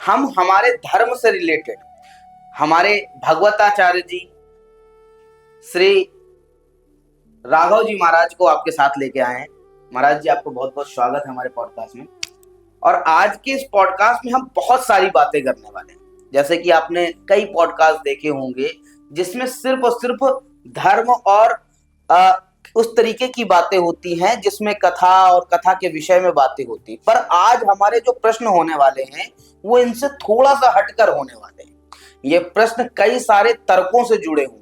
हम हमारे धर्म से रिलेटेड हमारे भगवताचार्य जी श्री राघव जी महाराज को आपके साथ लेके आए हैं। महाराज जी, आपको बहुत बहुत स्वागत है हमारे पॉडकास्ट में। और आज के इस पॉडकास्ट में हम बहुत सारी बातें करने वाले हैं। जैसे कि आपने कई पॉडकास्ट देखे होंगे जिसमें सिर्फ और सिर्फ धर्म और उस तरीके की बातें होती हैं जिसमें कथा और कथा के विषय में बातें होती हैं। पर आज हमारे जो प्रश्न होने वाले हैं वो इनसे थोड़ा सा हटकर होने वाले हैं। ये प्रश्न कई सारे तर्कों से जुड़े होंगे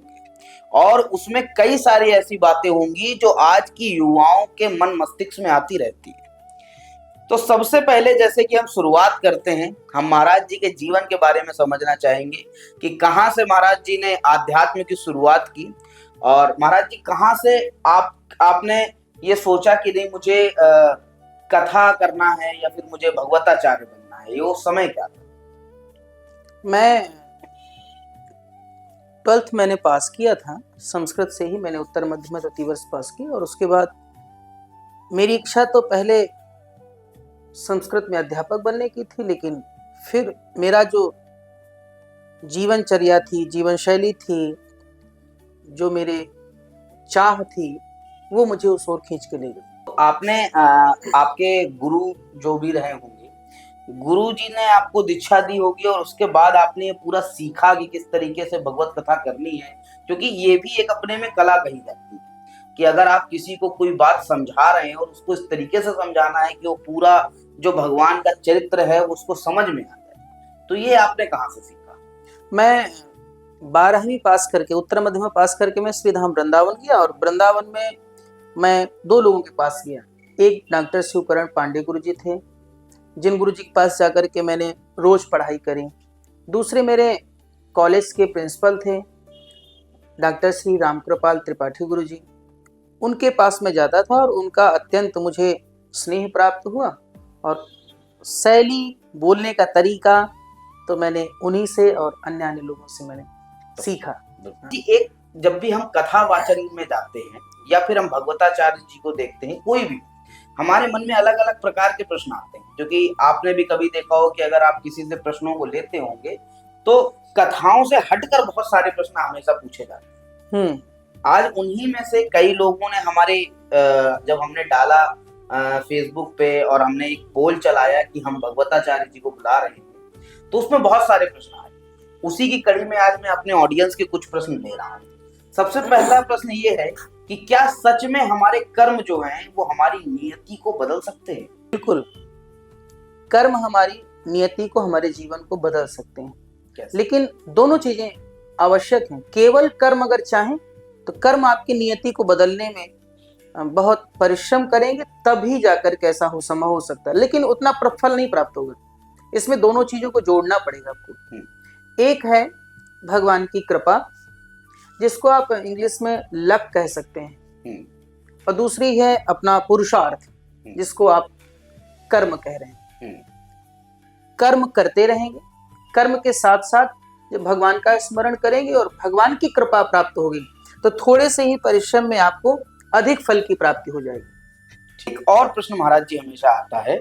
और उसमें कई सारी ऐसी बातें होंगी जो आज की युवाओं के मन मस्तिष्क में आती रहती है। तो सबसे पहले जैसे कि हम शुरुआत करते हैं, हम महाराज जी के जीवन के बारे में समझना चाहेंगे कि कहाँ से महाराज जी ने आध्यात्म की शुरुआत की और महाराज जी कहाँ से आपने ये सोचा कि नहीं मुझे कथा करना है या फिर मुझे भगवताचार्य बनना है। ये वो समय क्या था? मैं 12th मैंने पास किया था संस्कृत से ही। मैंने उत्तर मध्य में द्वितीय वर्ष पास की और उसके बाद मेरी इच्छा तो पहले संस्कृत में अध्यापक बनने की थी, लेकिन फिर मेरा जो जीवनचर्या थी, जीवन शैली थी, जो मेरे चाह थी, वो मुझे उस ओर खींच के ले गई। तो आपने आपके गुरु जो भी रहे होंगे, गुरु जी ने आपको दीक्षा दी होगी और उसके बाद आपने ये पूरा सीखा कि किस तरीके से भगवत कथा करनी है। क्योंकि ये भी एक अपने में कला कही जाती है कि अगर आप किसी को कोई बात समझा रहे हैं और उसको इस तरीके से समझाना है कि वो पूरा जो भगवान का चरित्र है उसको समझ में आ जाए। तो ये आपने कहाँ से सीखा? मैं 12वीं पास करके, उत्तर मध्य में पास करके मैं श्रीधाम वृंदावन गया और वृंदावन में मैं 2 लोगों के पास गया। एक डॉक्टर शिवकरण पांडे गुरु जी थे, जिन गुरु जी के पास जाकर के मैंने रोज पढ़ाई करी। दूसरे मेरे कॉलेज के प्रिंसिपल थे डॉक्टर श्री रामकृपाल त्रिपाठी गुरु जी। उनके पास मैं जाता था और उनका अत्यंत मुझे स्नेह प्राप्त हुआ और शैली, बोलने का तरीका तो मैंने उन्हीं से और अन्य लोगों से मैंने सीखा। कि एक जब भी हम कथा वाचन में जाते हैं या फिर हम भगवताचार्य जी को देखते हैं, कोई भी, हमारे मन में अलग अलग प्रकार के प्रश्न आते हैं। जो कि आपने भी कभी देखा हो कि अगर आप किसी से प्रश्नों को लेते होंगे तो कथाओं से हटकर बहुत सारे प्रश्न हमेशा पूछे जाते हैं। आज उन्हीं में से कई लोगों ने हमारे जब हमने डाला फेसबुक पे और हमने एक पोल चलाया कि हम भगवताचार्य जी को बुला रहे हैं, तो उसमें बहुत सारे प्रश्न आए। उसी की कड़ी में आज मैं अपने ऑडियंस के कुछ प्रश्न ले रहा हूँ। सबसे पहला प्रश्न ये है कि क्या सच में हमारे कर्म जो हैं वो हमारी नियति को बदल सकते हैं? बिल्कुल, कर्म हमारी नियति को, हमारे जीवन को बदल सकते हैं। कैसे? लेकिन दोनों चीजें आवश्यक हैं। केवल कर्म अगर चाहें तो कर्म आपकी नियति को बदलने में बहुत परिश्रम करेंगे तभी जाकर कैसा हो संभव हो सकता है, लेकिन उतना फल नहीं प्राप्त होगा। इसमें दोनों चीजों को जोड़ना पड़ेगा आपको। एक है भगवान की कृपा, जिसको आप इंग्लिश में लक कह सकते हैं, और दूसरी है अपना पुरुषार्थ, जिसको आप कर्म कह रहे हैं। कर्म करते रहेंगे, कर्म के साथ साथ जब भगवान का स्मरण करेंगे और भगवान की कृपा प्राप्त होगी तो थोड़े से ही परिश्रम में आपको अधिक फल की प्राप्ति हो जाएगी। एक और प्रश्न महाराज जी हमेशा आता है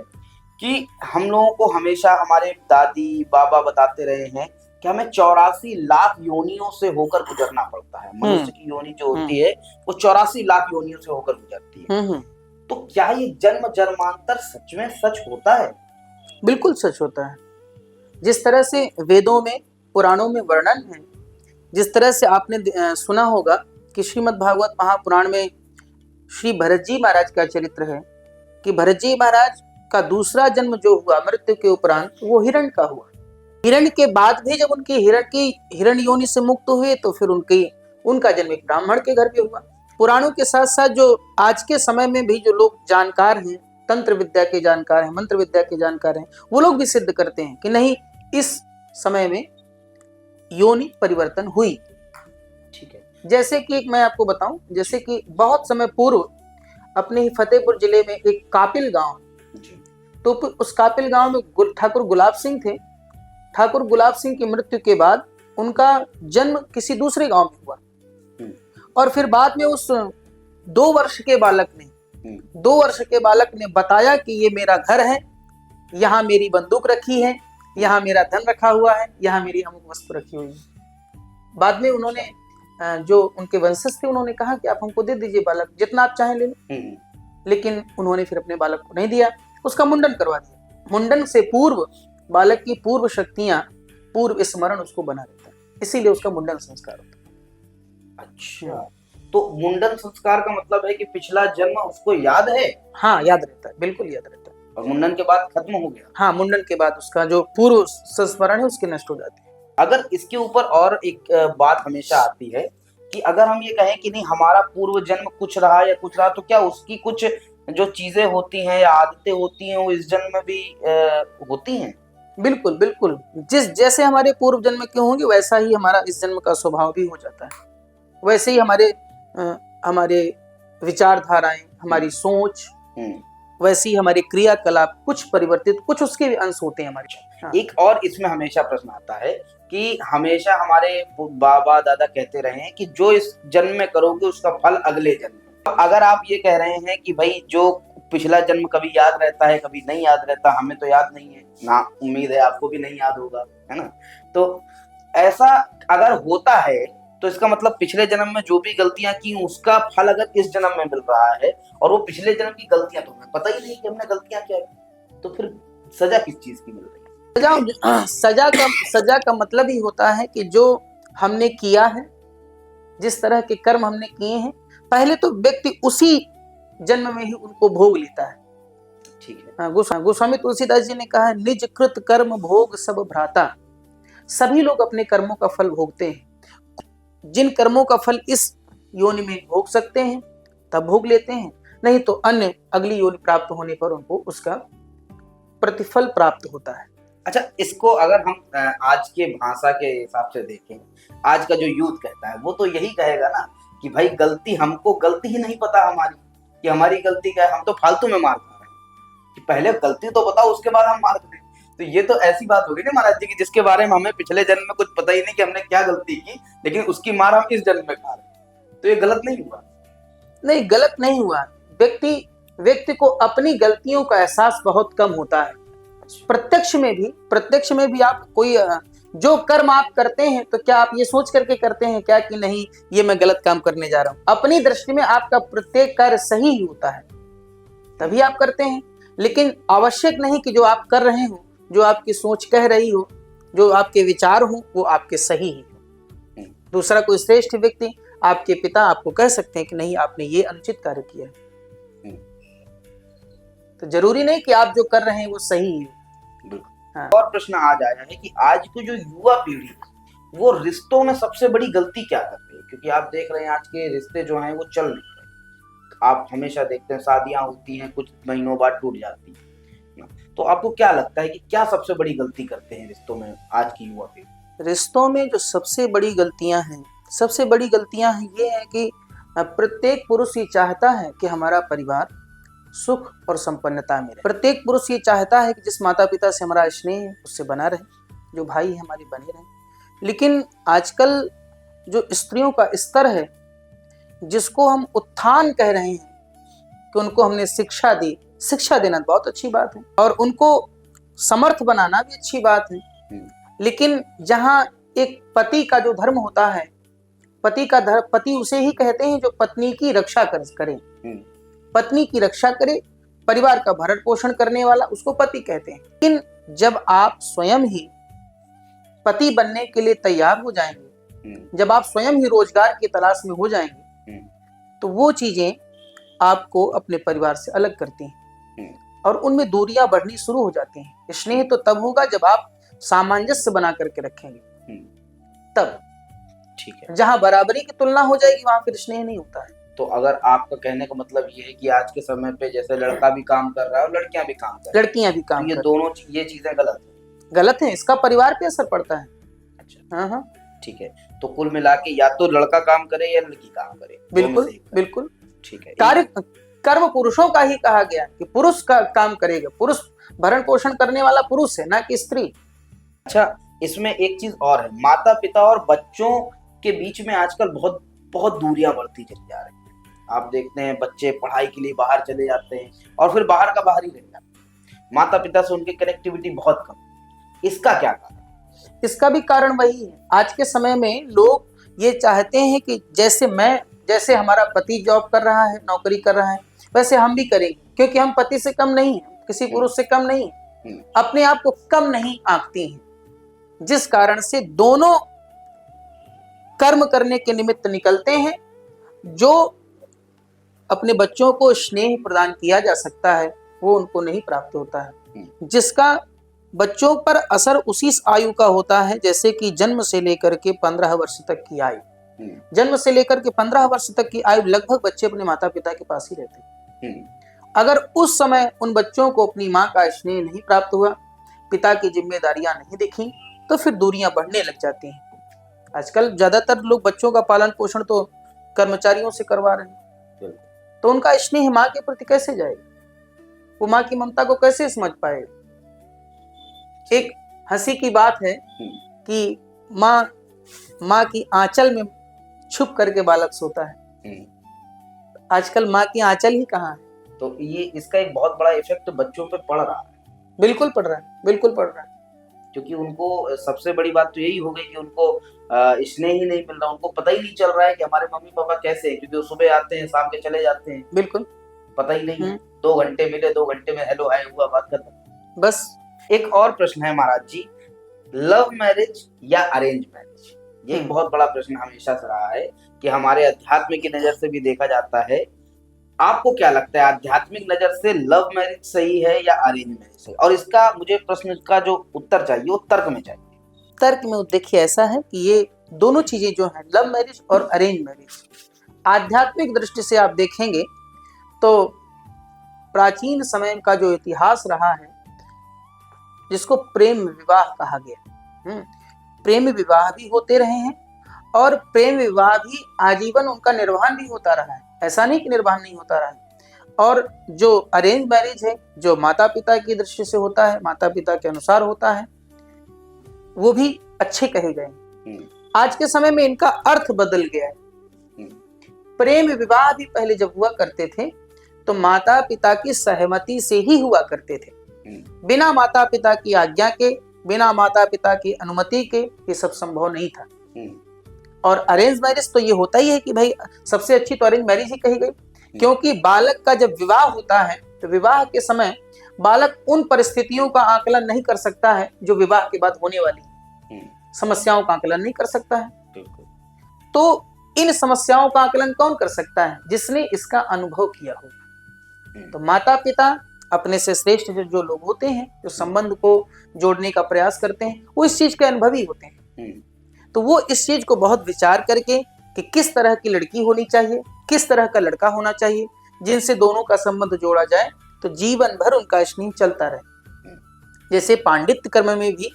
कि हम लोगों को हमेशा हमारे दादी बाबा बताते रहे हैं कि हमें 84 लाख योनियों से होकर गुजरना पड़ता है। मनुष्य की योनि जो होती है वो 84 लाख योनियों से होकर गुजरती है। तो क्या ये जन्म जन्मांतर सच में सच होता है? बिल्कुल सच होता है। जिस तरह से वेदों में, पुराणों में वर्णन है, जिस तरह से आपने सुना होगा कि श्रीमद् भागवत महापुराण में श्री भरत जी महाराज का चरित्र है कि भरत जी महाराज का दूसरा जन्म जो हुआ मृत्यु के उपरांत, वो हिरण का हुआ। हिरण के बाद भी जब उनकी हिरण योनि से मुक्त हुए तो फिर उनका जन्म एक ब्राह्मण के घर पे हुआ। पुराणों के साथ साथ जो आज के समय में भी जो लोग जानकार हैं, तंत्र विद्या के जानकार हैं, मंत्र विद्या के जानकार हैं, वो लोग भी सिद्ध करते हैं कि नहीं, इस समय में योनि परिवर्तन हुई। ठीक है। जैसे कि मैं आपको बताऊं, जैसे कि बहुत समय पूर्व अपने ही फतेहपुर जिले में एक कापिल गांव, तो उस कापिल गांव में ठाकुर गुलाब सिंह थे। ठाकुर गुलाब सिंह की मृत्यु के बाद उनका जन्म किसी दूसरे गांव में हुआ और फिर बाद में उस 2 वर्ष के बालक ने बताया कि ये मेरा घर है, यहाँ मेरी बंदूक रखी है, यहाँ मेरा धन रखा हुआ है, यहाँ मेरी अमुक वस्तु रखी हुई है। बाद में उन्होंने जो उनके वंशज थे उन्होंने कहा कि आप हमको दे दीजिए बालक, जितना आप चाहें ले लो। लेकिन उन्होंने फिर अपने बालक को नहीं दिया, उसका मुंडन करवा दिया। मुंडन से पूर्व बालक की पूर्व शक्तियां, पूर्व स्मरण उसको बना रहता है, इसीलिए उसका मुंडन संस्कार होता है। अच्छा, तो मुंडन संस्कार का मतलब है कि पिछला जन्म उसको याद है? हाँ, याद रहता है, बिल्कुल याद रहता है। और मुंडन के बाद खत्म हो गया? हाँ, मुंडन के बाद उसका जो पूर्व संस्मरण है उसके नष्ट हो जाती है। अगर इसके ऊपर और एक बात हमेशा आती है कि अगर हम ये कहें कि नहीं हमारा पूर्व जन्म कुछ रहा या कुछ रहा, तो क्या उसकी कुछ जो चीजें होती हैं या आदतें होती हैं वो इस जन्म में भी होती हैं? बिल्कुल बिल्कुल, जैसे हमारे पूर्व जन्म के होंगे वैसा ही हमारा इस जन्म का स्वभाव भी हो जाता है। वैसे ही हमारे विचारधाराएं, हमारी सोच, वैसी हमारे क्रियाकलाप कुछ परिवर्तित, कुछ उसके भी अंश होते हैं हमारे। हाँ। एक और इसमें हमेशा प्रश्न आता है कि हमेशा हमारे बाबा दादा कहते रहे हैं कि जो इस जन्म में करोगे उसका फल अगले जन्म में। अगर आप ये कह रहे हैं कि भाई जो पिछला जन्म कभी याद रहता है कभी नहीं याद रहता, हमें तो याद नहीं है ना, उम्मीद है आपको भी नहीं याद होगा, है ना, तो ऐसा अगर होता है तो इसका मतलब पिछले जन्म में जो भी गलतियां की उसका फल अगर इस जन्म में मिल रहा है और वो पिछले जन्म की गलतियां तो हमें पता ही नहीं कि हमने गलतियां क्या की, तो फिर सजा किस चीज की मिल रही है? सजा का मतलब ही होता है कि जो हमने किया है, जिस तरह के कर्म हमने किए हैं, पहले तो व्यक्ति उसी जन्म में ही उनको भोग लेता है। ठीक है। गोस्वामी तुलसीदास जी ने कहा, निज कृत कर्म भोग सब भ्राता। सभी लोग अपने कर्मों का फल भोगते हैं। जिन कर्मों का फल इस योनि में भोग सकते हैं तब भोग लेते हैं, नहीं तो अन्य अगली योनि प्राप्त होने पर उनको उसका प्रतिफल प्राप्त होता है। अच्छा, इसको अगर हम आज के भाषा के हिसाब से देखें, आज का जो यूथ कहता है वो तो यही कहेगा ना कि भाई हमको गलती ही नहीं पता हमारी कि हमारी गलती क्या है, हम तो फालतू में मार खा रहे हैं, कि पहले गलती तो बताओ उसके बाद हम मार खाएं। तो ये तो ऐसी बात होगी ना महाराज जी की जिसके बारे में हमें पिछले जन्म में कुछ पता ही नहीं कि हमने क्या गलती की, लेकिन उसकी मार हम इस जन्म में खा रहे हैं, तो ये गलत नहीं हुआ? नहीं, गलत नहीं हुआ। व्यक्ति को अपनी गलतियों का एहसास बहुत कम होता है। प्रत्यक्ष में भी आप कोई जो कर्म आप करते हैं तो क्या आप ये सोच करके करते हैं क्या कि नहीं ये मैं गलत काम करने जा रहा हूं? अपनी दृष्टि में आपका प्रत्येक कार्य सही ही होता है, तभी आप करते हैं। लेकिन आवश्यक नहीं कि जो आप कर रहे हो, जो आपकी सोच कह रही हो, जो आपके विचार हो, वो आपके सही ही हो। दूसरा कोई श्रेष्ठ व्यक्ति, आपके पिता आपको कह सकते हैं कि नहीं आपने ये अनुचित कार्य किया है, तो जरूरी नहीं कि आप जो कर रहे हैं वो सही है। हाँ। और प्रश्न आज आया है कि आज की जो युवा पीढ़ी है वो रिश्तों में सबसे बड़ी गलती क्या करती है? क्योंकि आप देख रहे हैं आज के रिश्ते जो हैं वो चल नहीं रहे। आप हमेशा देखते हैं शादियां होती हैं, कुछ महीनों बाद टूट जाती हैं, तो आपको क्या लगता है कि क्या सबसे बड़ी गलती करते हैं रिश्तों में आज की युवा पीढ़ी? रिश्तों में जो सबसे बड़ी गलतियां हैं ये है कि प्रत्येक पुरुष ये चाहता है कि हमारा परिवार सुख और संपन्नता में रहे। प्रत्येक पुरुष ये चाहता है कि जिस माता पिता से हमारा स्नेह है उससे बना रहे, जो भाई है हमारे बने रहे। लेकिन आजकल जो स्त्रियों का स्तर है, जिसको हम उत्थान कह रहे हैं कि उनको हमने शिक्षा दी, शिक्षा देना बहुत अच्छी बात है और उनको समर्थ बनाना भी अच्छी बात है, लेकिन जहाँ एक पति का जो धर्म होता है, पति उसे ही कहते हैं जो पत्नी की रक्षा करे, पत्नी की रक्षा करे, परिवार का भरण पोषण करने वाला, उसको पति कहते हैं। लेकिन जब आप स्वयं ही पति बनने के लिए तैयार हो जाएंगे, जब आप स्वयं ही रोजगार की तलाश में हो जाएंगे, तो वो चीजें आपको अपने परिवार से अलग करती हैं और उनमें दूरियां बढ़नी शुरू हो जाती हैं। स्नेह तो तब होगा जब आप सामंजस्य बना करके रखेंगे, तब ठीक है। जहां बराबरी की तुलना हो जाएगी वहां फिर स्नेह नहीं होता है। तो अगर आपका कहने का मतलब ये है कि आज के समय पे जैसे लड़का भी काम कर रहा है और लड़कियां भी काम कर रही हैं, ये दोनों ये चीजें गलत है, इसका परिवार पे असर पड़ता है। अच्छा, हाँ, ठीक है। तो कुल मिला के या तो लड़का काम करे या लड़की काम करे, बिल्कुल ठीक है। कर्म पुरुषों का ही कहा गया कि पुरुष का काम करेगा, पुरुष भरण पोषण करने वाला पुरुष है, ना कि स्त्री। अच्छा, इसमें एक चीज और है, माता पिता और बच्चों के बीच में आजकल बहुत बहुत दूरियां बढ़ती चली जा रही है। आप देखते हैं बच्चे पढ़ाई के लिए बाहर चले जाते हैं और फिर बाहर का बाहर ही रह जाते हैं, माता पिता से उनकी कनेक्टिविटी बहुत कम। इसका क्या कारण? इसका भी कारण वही है। आज के समय में लोग ये चाहते हैं कि जैसे हमारा पति जॉब कर रहा है, नौकरी कर रहा है, वैसे हम भी करेंगे, क्योंकि हम पति से कम नहीं हैं, किसी पुरुष से कम नहीं हैं, अपने आप को कम नहीं आंकती हैं, जिस कारण से दोनों कर्म करने के निमित्त निकलते हैं। जो अपने बच्चों को स्नेह प्रदान किया जा सकता है वो उनको नहीं प्राप्त होता है, जिसका बच्चों पर असर उसी आयु का होता है जैसे कि जन्म से लेकर के 15 वर्ष तक की आयु। जन्म से लेकर के 15 वर्ष तक की आयु लगभग बच्चे अपने माता पिता के पास ही रहते हैं। अगर उस समय उन बच्चों को अपनी माँ का स्नेह नहीं प्राप्त हुआ, पिता की जिम्मेदारियां नहीं दिखी, तो फिर दूरियां बढ़ने लग जाती हैं। आजकल ज्यादातर लोग बच्चों का पालन पोषण तो कर्मचारियों से करवा रहे हैं, तो उनका स्नेह माँ के प्रति कैसे जाएगा? वो माँ की ममता को कैसे समझ पाएगा? एक हंसी की बात है कि माँ की आंचल में छुप करके बालक सोता है। आजकल माँ की आंचल ही कहाँ है? तो ये इसका एक बहुत बड़ा इफेक्ट बच्चों पे पड़ रहा है। बिल्कुल पड़ रहा है, बिल्कुल पड़ रहा है। क्योंकि उनको सबसे बड़ी बात तो यही हो गई कि उनको स्नेह ही नहीं मिल रहा, उनको पता ही नहीं चल रहा है कि हमारे मम्मी पापा कैसे हैं, क्योंकि वो सुबह आते हैं शाम के चले जाते हैं। बिल्कुल पता ही नहीं है। 2 घंटे मिले, 2 घंटे में हेलो हाय हुआ, बात खत्म। बस। एक और प्रश्न है महाराज जी, लव मैरिज या अरेंज मैरिज? ये एक बहुत बड़ा प्रश्न हमेशा से रहा है कि हमारे अध्यात्म की नजर से भी देखा जाता है। आपको क्या लगता है, आध्यात्मिक नजर से लव मैरिज सही है या अरेंज मैरिज सही? और इसका मुझे प्रश्न का जो उत्तर चाहिए वो तर्क में चाहिए। तर्क में देखिए ऐसा है कि ये दोनों चीजें जो हैं, लव मैरिज और अरेंज मैरिज, आध्यात्मिक दृष्टि से आप देखेंगे तो प्राचीन समय का जो इतिहास रहा है, जिसको प्रेम विवाह कहा गया, प्रेम विवाह भी होते रहे हैं और प्रेम विवाह भी आजीवन उनका निर्वहन भी होता रहा है। ऐसा नहीं कि निर्वहन नहीं होता रहा है। और जो अरेंज मैरिज है, जो माता पिता की दृष्टि से होता है, माता पिता के अनुसार होता है, वो भी अच्छे कहे गए। आज के समय में इनका अर्थ बदल गया है। प्रेम विवाह भी पहले जब हुआ करते थे तो माता पिता की सहमति से ही हुआ करते थे, बिना माता पिता की आज्ञा के, बिना माता पिता की अनुमति के ये सब संभव नहीं था। और अरेंज मैरिज तो ये होता ही है कि भाई सबसे अच्छी तो अरेंज मैरिज ही कही गई, क्योंकि बालक का जब विवाह होता है तो विवाह के समय बालक उन परिस्थितियों का आकलन नहीं कर सकता है जो विवाह के बाद होने वाली समस्याओं का आकलन नहीं कर सकता है। तो इन समस्याओं का आकलन कौन कर सकता है? जिसने इसका अनुभव किया होगा। तो माता पिता अपने से श्रेष्ठ जो लोग होते हैं, जो संबंध को जोड़ने का प्रयास करते हैं, वो इस चीज के अनुभवी होते हैं। तो वो इस चीज को बहुत विचार करके कि किस तरह की लड़की होनी चाहिए, किस तरह का लड़का होना चाहिए, जिनसे दोनों का संबंध जोड़ा जाए तो जीवन भर उनका स्नेह चलता रहे। जैसे पांडित्य कर्म में भी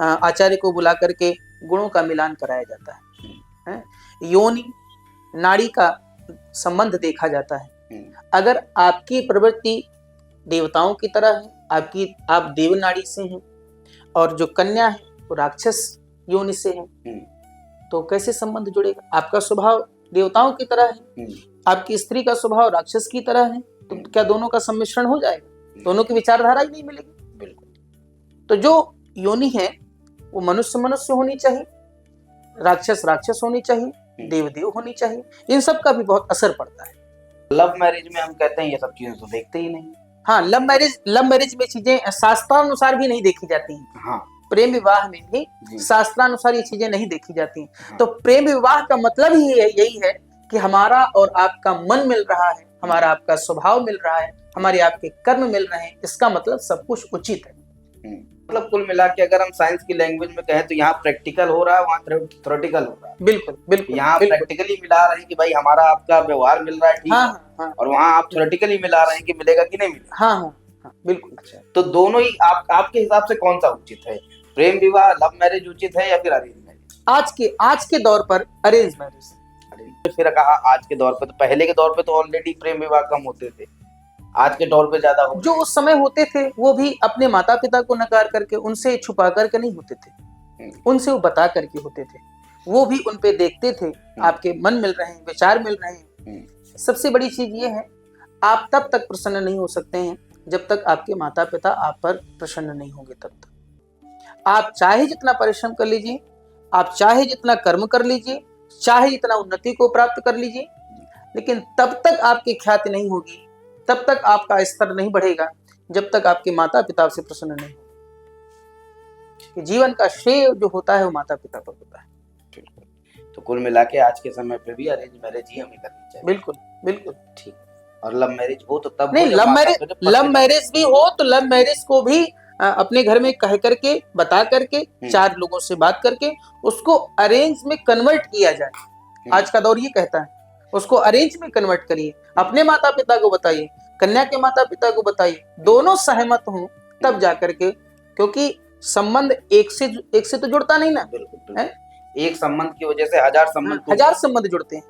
आचार्य को बुला करके गुणों का मिलान कराया जाता है। योनि नाड़ी का संबंध देखा जाता है। अगर आपकी प्रवृत्ति देवताओं की तरह है, आप देव नाड़ी से हैं, और जो कन्या है वो राक्षस योनि से है, तो कैसे संबंध जुड़ेगा? आपका स्वभाव देवताओं की तरह है, आपकी स्त्री का स्वभाव राक्षस की तरह है, तो क्या दोनों का सम्मिश्रण हो जाएगा? दोनों की विचारधारा ही नहीं मिलेगी। बिल्कुल। तो जो योनि है वो मनुष्य होनी चाहिए, राक्षस होनी चाहिए, देव होनी चाहिए। इन सब का भी बहुत असर पड़ता है। लव मैरिज में हम कहते हैं ये सब चीजें तो देखते ही नहीं। हाँ, लव मैरिज में चीजें शास्त्रानुसार भी नहीं देखी जाती हैं। हाँ, प्रेम विवाह में भी शास्त्रानुसार ये चीजें नहीं देखी जाती। हाँ। तो प्रेम विवाह का मतलब ही यही है कि हमारा और आपका मन मिल रहा है, हमारा आपका स्वभाव मिल रहा है, हमारे आपके कर्म मिल रहे हैं, इसका मतलब सब कुछ उचित है। मतलब कुल मिला के अगर हम साइंस की लैंग्वेज में कहें तो यहाँ प्रैक्टिकल हो रहा है, वहाँ थ्योरेटिकल हो रहा है। बिल्कुल बिल्कुल। यहाँ प्रैक्टिकली मिला रहे हैं कि भाई हमारा आपका व्यवहार मिल रहा है, ठीक है, और वहाँ आप थ्योरेटिकली मिला रहे हैं कि मिलेगा कि नहीं मिलेगा। हाँ, बिल्कुल। अच्छा, तो दोनों ही आपके हिसाब से कौन सा उचित है? प्रेम विवाह, लव मैरिज उचित है या फिर अरेंज मैरिज? आज के दौर पर अरेंज मैरिज। फिर कहा आज के दौर पे, तो पहले के दौर पे तो ऑलरेडी प्रेम विवाह कम होते थे, आज के दौर पे ज्यादा हो। जो उस समय होते थे वो भी अपने माता पिता को नकार करके, उनसे छुपा करके नहीं होते थे, उनसे वो बता करके होते थे। वो भी उन पे देखते थे, आपके मन मिल रहे हैं, विचार मिल रहे हैं। सबसे बड़ी चीज ये है, आप तब तक प्रसन्न नहीं हो सकते हैं जब तक आपके माता पिता आप पर प्रसन्न नहीं होंगे। तब तक आप चाहे जितना परिश्रम कर लीजिए, आप चाहे जितना कर्म कर लीजिए, चाहे जितना उन्नति को प्राप्त कर लीजिए, लेकिन तब तक आपकी ख्याति नहीं होगी, तब तक आपका स्तर नहीं बढ़ेगा, जब तक आपके माता पिता से प्रसन्न नहीं होंगे। जीवन का श्रेय जो होता है वो माता पिता पर होता है। तो कुल मिला के आज के समय पे भी अरेंज मैरिज ही हमें करनी चाहिए। बिल्कुल बिल्कुल ठीक। और लव मैरिज हो तो तब नहीं, हो जब लव माता मैरिज, पिता पसंद लव मैरिज भी हो तो लव मैरिज को भी अपने घर में कह करके, बता करके, 4 लोगों से बात करके उसको अरेंज में कन्वर्ट किया जाए। आज का दौर ये कहता है, उसको अरेंज में कन्वर्ट करिए, अपने माता पिता को बताइए, कन्या के माता पिता को बताइए, दोनों सहमत हों तब जाकर के, क्योंकि संबंध एक से तो जुड़ता नहीं ना। बिल्कुल। एक संबंध की वजह से हजार संबंध जुड़ते हैं,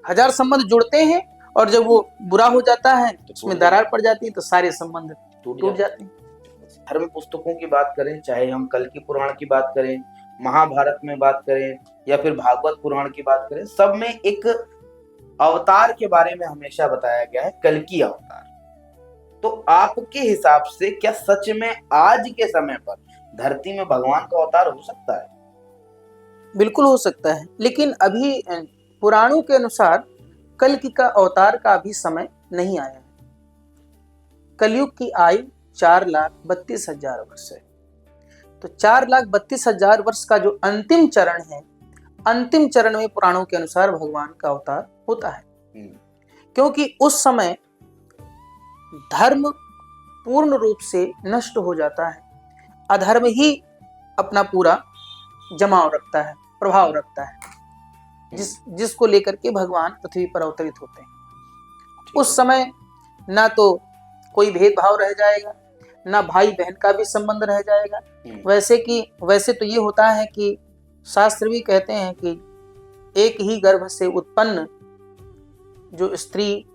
हजार संबंध जुड़ते हैं, और जब वो बुरा हो जाता है, उसमें दरार पड़ जाती है, तो सारे संबंध टूट जाते हैं। धर्म पुस्तकों की बात करें, चाहे हम कल्कि पुराण की बात करें, महाभारत में बात करें, या फिर भागवत पुराण की बात करें, सब में एक अवतार के बारे में हमेशा बताया गया है, कल्कि अवतार। तो आपके हिसाब से क्या सच में आज के समय पर धरती में भगवान का अवतार हो सकता है? बिल्कुल हो सकता है, लेकिन अभी पुराणों के अनुसार कल्कि का अवतार का अभी समय नहीं आया है। कलयुग की आयु 4,32,000 वर्ष है। तो 4,32,000 वर्ष का जो अंतिम चरण है, अंतिम चरण में पुराणों के अनुसार भगवान का अवतार होता है, क्योंकि उस समय धर्म पूर्ण रूप से नष्ट हो जाता है, अधर्म ही अपना पूरा जमाव रखता है, प्रभाव रखता है, जिसको लेकर के भगवान पृथ्वी पर अवतरित होते हैं। उस समय ना तो कोई भेदभाव रह जाएगा, ना भाई बहन का भी संबंध रह जाएगा। वैसे तो ये होता है कि शास्त्र भी कहते हैं कि एक ही गर्भ से उत्पन्न जो स्त्री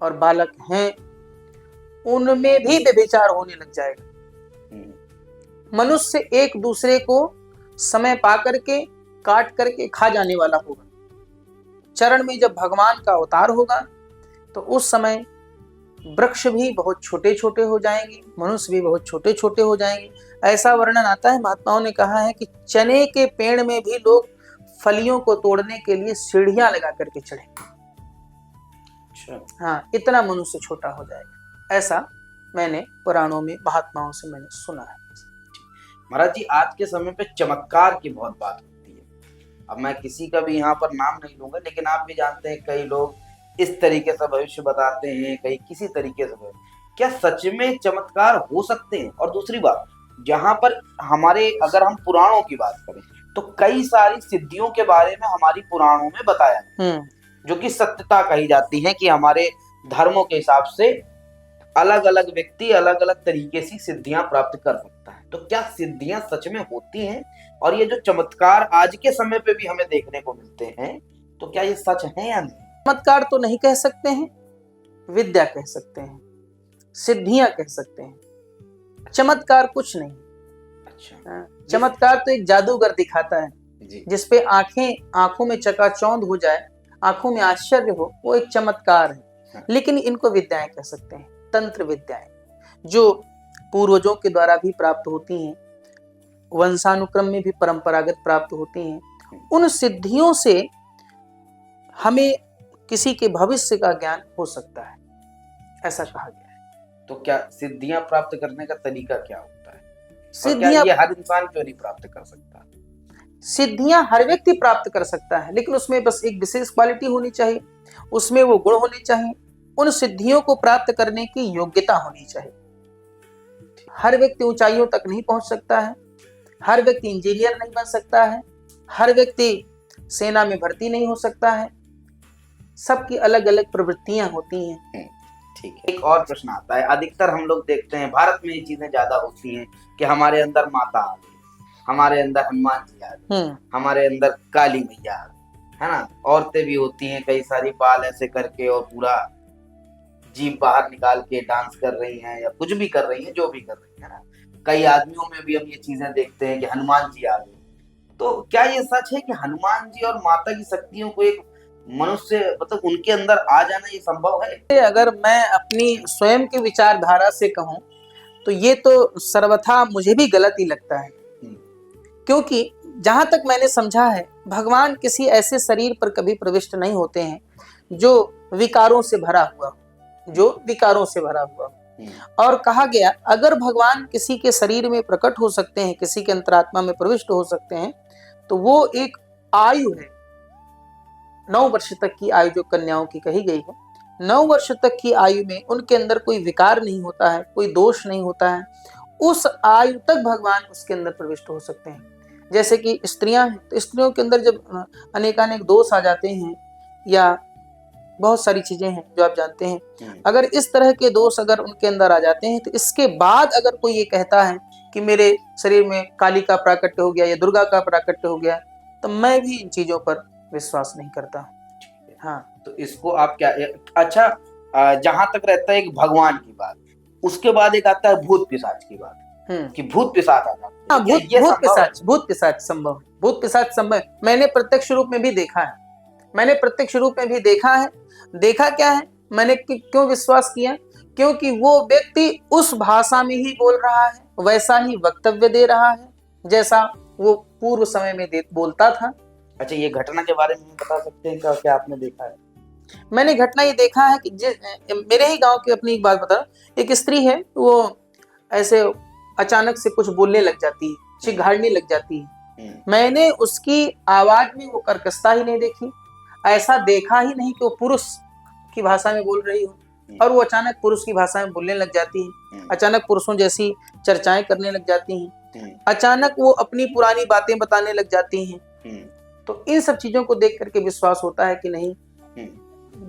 और बालक हैं, उनमें भी व्यभिचार होने लग जाएगा। मनुष्य एक दूसरे को समय पा करके, काट करके खा जाने वाला होगा। चरण में जब भगवान का अवतार होगा तो उस समय वृक्ष भी बहुत छोटे छोटे हो जाएंगे, मनुष्य भी बहुत छोटे छोटे हो जाएंगे। ऐसा वर्णन आता है, महात्माओं ने कहा है कि चने के पेड़ में भी लोग फलियों को तोड़ने के लिए सीढ़ियां लगा करके चढ़ेंगे। हाँ, इतना मनुष्य छोटा हो जाएगा, ऐसा मैंने पुराणों में महात्माओं से मैंने सुना है। महाराज जी, आज के समय पे चमत्कार की बहुत बात होती है। अब मैं किसी का भी यहाँ पर नाम नहीं लूंगा, लेकिन आप भी जानते हैं कई लोग इस तरीके से भविष्य बताते हैं, कई किसी तरीके से। क्या सच में चमत्कार हो सकते हैं? और दूसरी बात, जहां पर हमारे, अगर हम पुराणों की बात करें तो कई सारी सिद्धियों के बारे में हमारी पुराणों में बताया, जो कि सत्यता कही जाती है कि हमारे धर्मों के हिसाब से अलग अलग व्यक्ति अलग अलग तरीके से सिद्धियां प्राप्त कर सकता है। तो क्या सिद्धियां सच में होती हैं? और ये जो चमत्कार आज के समय पे भी हमें देखने को मिलते हैं, तो क्या ये सच है या नहीं? चमत्कार तो नहीं कह सकते हैं, विद्या कह सकते हैं, सिद्धियां कह सकते हैं। चमत्कार कुछ नहीं। अच्छा, चमत्कार तो एक जादूगर दिखाता है, जिसपे आंखों में चकाचौंध हो जाए, आंखों में आश्चर्य हो, वो एक चमत्कार है। लेकिन इनको विद्याएं कह सकते हैं, तंत्र विद्याएं, जो पूर्वजों के द्वारा भी प्राप्त होती हैं, वंशानुक्रम में भी परंपरागत प्राप्त होती हैं। उन सिद्धियों से हमें किसी के भविष्य का ज्ञान हो सकता है, ऐसा कहा गया है। तो क्या सिद्धियां प्राप्त करने का तरीका क्या होता है? सिद्धियां ये हर इंसान क्यों नहीं प्राप्त कर सकता? सिद्धियां हर व्यक्ति प्राप्त कर सकता है, लेकिन उसमें बस एक विशेष क्वालिटी होनी चाहिए, उसमें वो गुण होने चाहिए, उन सिद्धियों को प्राप्त करने की योग्यता होनी चाहिए। हर व्यक्ति ऊंचाइयों तक नहीं पहुंच सकता है, हर व्यक्ति इंजीनियर नहीं बन सकता है, हर व्यक्ति सेना में भर्ती नहीं हो सकता है। सबकी अलग अलग प्रवृत्तियां होती हैं। ठीक है। एक और प्रश्न आता है, अधिकतर हम लोग देखते हैं भारत में ये चीजें ज्यादा होती हैं कि हमारे अंदर माता आ गई, हमारे अंदर हनुमान जी आ गए, हमारे अंदर काली मैया आ गई, है ना। औरतें भी होती हैं कई सारी, बाल ऐसे करके और पूरा जीभ बाहर निकाल के डांस कर रही हैं या कुछ भी कर रही हैं, जो भी कर रही है ना। कई आदमियों में भी हम ये चीजें देखते हैं कि हनुमान जी आ गए। तो क्या ये सच है कि हनुमान जी और माता की शक्तियों को एक मनुष्य, मतलब उनके अंदर आ जाना ये संभव है? अगर मैं अपनी स्वयं की विचारधारा से कहूं तो ये तो सर्वथा मुझे भी गलत ही लगता है, क्योंकि जहां तक मैंने समझा है भगवान किसी ऐसे शरीर पर कभी प्रविष्ट नहीं होते हैं जो विकारों से भरा हुआ हो, जो विकारों से भरा हुआ हो। और कहा गया अगर भगवान किसी के शरीर में प्रकट हो सकते हैं, किसी के अंतरात्मा में प्रविष्ट हो सकते हैं, तो वो एक आयु है, 9 वर्ष तक की आयु जो कन्याओं की कही गई है, 9 वर्ष तक की आयु में उनके अंदर कोई विकार नहीं होता है, कोई दोष नहीं होता है, उस आयु तक भगवान उसके अंदर प्रविष्ट हो सकते हैं। जैसे कि स्त्रियां हैं, तो स्त्रियों के अंदर जब अनेकानेक दोष आ जाते हैं या बहुत सारी चीजें हैं जो आप जानते हैं, अगर इस तरह के दोष अगर उनके अंदर आ जाते हैं, तो इसके बाद अगर कोई ये कहता है कि मेरे शरीर में काली का प्राकट्य हो गया या दुर्गा का प्राकट्य हो गया, तो मैं भी इन चीजों पर विश्वास नहीं करता। हाँ, तो इसको आप क्या, अच्छा जहां तक रहता है एक भगवान की बात, उसके बाद एक आता है भूत पिशाच की बात, कि भूत पिशाच आ जाते हैं। हाँ, भूत पिशाच संभव, भूत पिशाच संभव मैंने प्रत्यक्ष रूप में भी देखा है, मैंने प्रत्यक्ष रूप में भी देखा है। देखा क्या है, मैंने क्यों विश्वास किया, क्योंकि वो व्यक्ति उस भाषा में ही बोल रहा है, वैसा ही वक्तव्य दे रहा है जैसा वो पूर्व समय में बोलता था। अच्छा, ये घटना के बारे में बता सकते हैं क्या, क्या आपने देखा है? मैंने घटना ये देखा है कि मेरे ही गांव की अपनी एक बात बता रहा हूं। एक स्त्री है, वो ऐसे अचानक से कुछ बोलने लग जाती है, चिघाड़ने लग जाती है। मैंने उसकी आवाज में वो कर्कशता ही नहीं देखी, ऐसा देखा ही नहीं कि वो पुरुष की भाषा में बोल रही हो, और वो अचानक पुरुष की भाषा में बोलने लग जाती है, अचानक पुरुषों जैसी चर्चाएं करने लग जाती हैं, अचानक वो अपनी पुरानी बातें बताने लग जाती हैं। तो इन सब चीजों को देख करके विश्वास होता है कि नहीं,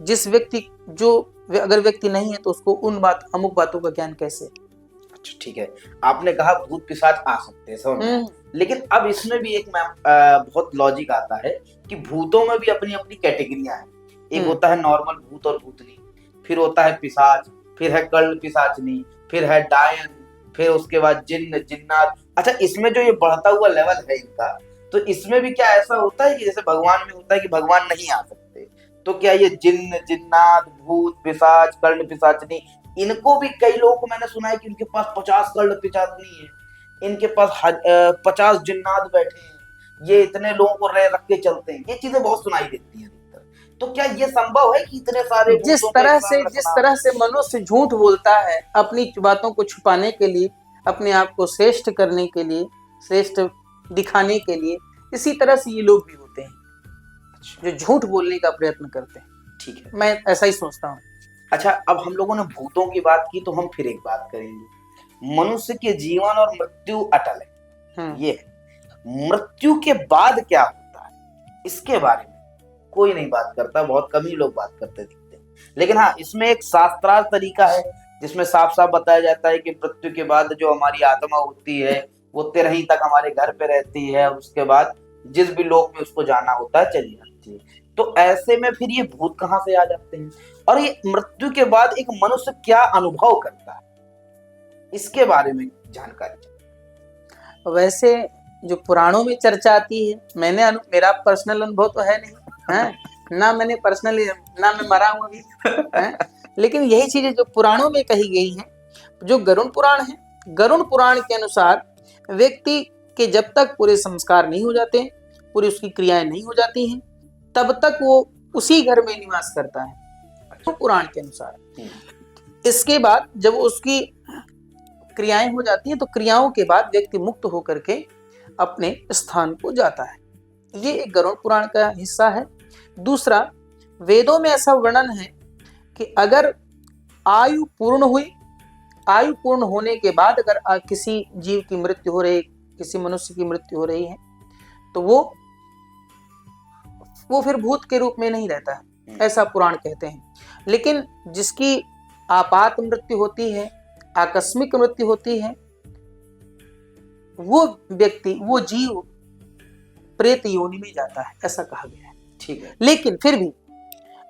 जिस व्यक्ति जो अगर व्यक्ति नहीं है तो उसको उन अमुक बातों का ज्ञान कैसे। अच्छा, ठीक है, आपने कहा भूत पिशाच आ सकते हैं, समझ में, लेकिन अब इसमें भी एक बहुत लॉजिक आता है कि भूतों में भी अपनी अपनी कैटेगरियां हैं। एक होता है नॉर्मल भूत और भूतनी, फिर होता है पिशाच, फिर है कर्ण पिशाचनी, फिर है डायन, फिर उसके बाद जिन्न जिन्नात। अच्छा, इसमें जो ये बढ़ता हुआ लेवल है इनका, तो इसमें भी क्या ऐसा होता है कि जैसे भगवान में होता है कि भगवान नहीं आ सकते, तो क्या ये जिन्न जिन्नात भूत पिशाच कर्ण पिशाचनी, इनको भी कई लोगों को मैंने सुना है कि उनके पास 50 कर्ण पिशाचनी है, इनके पास 50 जिन्नात बैठे हैं, ये इतने लोगों को रख के चलते हैं, ये चीजें बहुत सुनाई देती हैं। तो क्या ये संभव है कि इतने सारे जिस तरह से मनुष्य झूठ बोलता है अपनी बातों को छुपाने के लिए, अपने आप को श्रेष्ठ करने के लिए, श्रेष्ठ दिखाने के लिए, इसी तरह से ये लोग भी होते हैं जो झूठ बोलने का प्रयत्न करते हैं। ठीक है, मैं ऐसा ही सोचता हूँ। अच्छा, अब हम लोगों ने भूतों की बात की, तो हम फिर एक बात करेंगे, मनुष्य के जीवन और मृत्यु अटल है, ये है, मृत्यु के बाद क्या होता है इसके बारे में कोई नहीं बात करता, बहुत कम ही लोग बात करते दिखते हैं। लेकिन हाँ, इसमें एक शास्त्रार्थ तरीका है जिसमें साफ साफ बताया जाता है कि मृत्यु के बाद जो हमारी आत्मा होती है वो 13 तक हमारे घर पे रहती है, और उसके बाद जिस भी लोक में उसको जाना होता है चली जाती है। तो ऐसे में फिर ये भूत कहाँ से आ जाते हैं, और ये मृत्यु के बाद एक मनुष्य क्या अनुभव करता है, इसके बारे में जानकारी। वैसे जो पुराणों में चर्चा आती है, मेरा पर्सनल अनुभव तो है नहीं है, ना मैंने पर्सनली, ना मैं मरा हूं अभी है, लेकिन यही चीजें जो पुराणों में कही गई हैं, जो गरुड़ पुराण है, गरुड़ पुराण के अनुसार व्यक्ति के जब तक पूरे संस्कार नहीं हो जाते, पूरी उसकी क्रियाएं नहीं हो जाती हैं, तब तक वो उसी घर में निवास करता है, तो पुराण के अनुसार। इसके बाद जब उसकी क्रियाएं हो जाती हैं, तो क्रियाओं के बाद व्यक्ति मुक्त होकर के अपने स्थान को जाता है। ये एक गरुड़ पुराण का हिस्सा है। दूसरा, वेदों में ऐसा वर्णन है कि अगर आयु पूर्ण हुई, आयु पूर्ण होने के बाद अगर किसी जीव की मृत्यु हो रही, किसी मनुष्य की मृत्यु हो रही है, तो वो फिर भूत के रूप में नहीं रहता है, ऐसा पुराण कहते हैं। लेकिन जिसकी आपात मृत्यु होती है, आकस्मिक मृत्यु होती है, वो व्यक्ति, वो जीव प्रेत योनि में जाता है, ऐसा कहा गया है। ठीक है, लेकिन फिर भी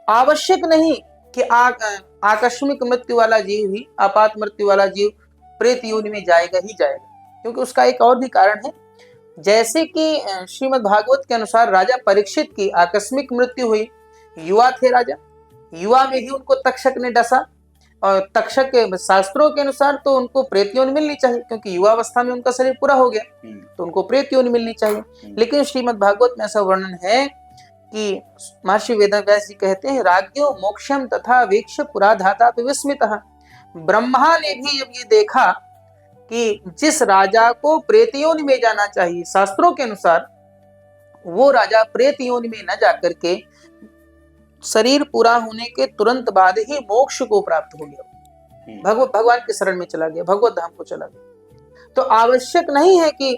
आवश्यक नहीं कि आकस्मिक मृत्यु वाला जीव ही, आपात मृत्यु वाला जीव प्रेत योनि में जाएगा ही जाएगा, क्योंकि उसका एक और भी कारण है। जैसे कि श्रीमद् भागवत के अनुसार राजा परीक्षित की आकस्मिक मृत्यु हुई, युवा थे राजा, युवा में ही उनको तक्षक ने डसा, और तक्षक के शास्त्रों के अनुसार तो उनको प्रेत योनि मिलनी चाहिए, क्योंकि युवावस्था में उनका शरीर पूरा हो गया, तो उनको प्रेत योनि मिलनी चाहिए। लेकिन श्रीमद् भागवत में ऐसा वर्णन है कि महर्षि वेदव्यास जी कहते हैं, राज्यो मोक्षम तथा वीक्ष पुराधाता विस्मितः। ब्रह्मा ने भी जब ये देखा कि जिस राजा को प्रेत योनि में जाना चाहिए शास्त्रों के अनुसार, वो राजा प्रेत योनि में न जाकर के शरीर पूरा होने के तुरंत बाद ही मोक्ष को प्राप्त हो गया, भगवान के शरण में चला गया, भगवत धाम को चला गया। तो आवश्यक नहीं है कि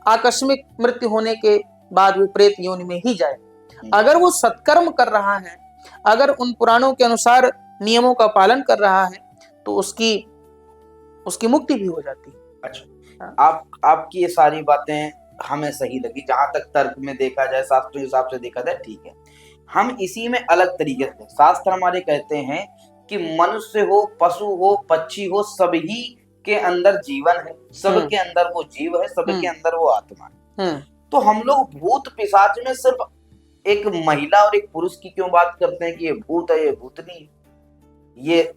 आकस्मिक मृत्यु होने के बाद वो प्रेत योनि में ही जाए। अगर वो सत्कर्म कर रहा है, अगर उन पुराणों के अनुसार नियमों का पालन कर रहा है, तो उसकी मुक्ति भी हो जाती है। अच्छा, आपकी ये सारी बातें हमें सही लगी, जहां तक तर्क में देखा जाए, शास्त्र के हिसाब से देखा जाए, ठीक है। हम इसी में अलग तरीके से, शास्त्र हमारे कहते हैं कि मनुष्य हो, पशु हो, पक्षी हो, सभी के अंदर जीवन है, सबके अंदर वो जीव है, सबके अंदर वो आत्मा है। तो हम लोग भूत पिशाच में सिर्फ एक महिला और एक पुरुष की क्यों बात करते हैं कि ये भूत है, ये भूतनी है, ये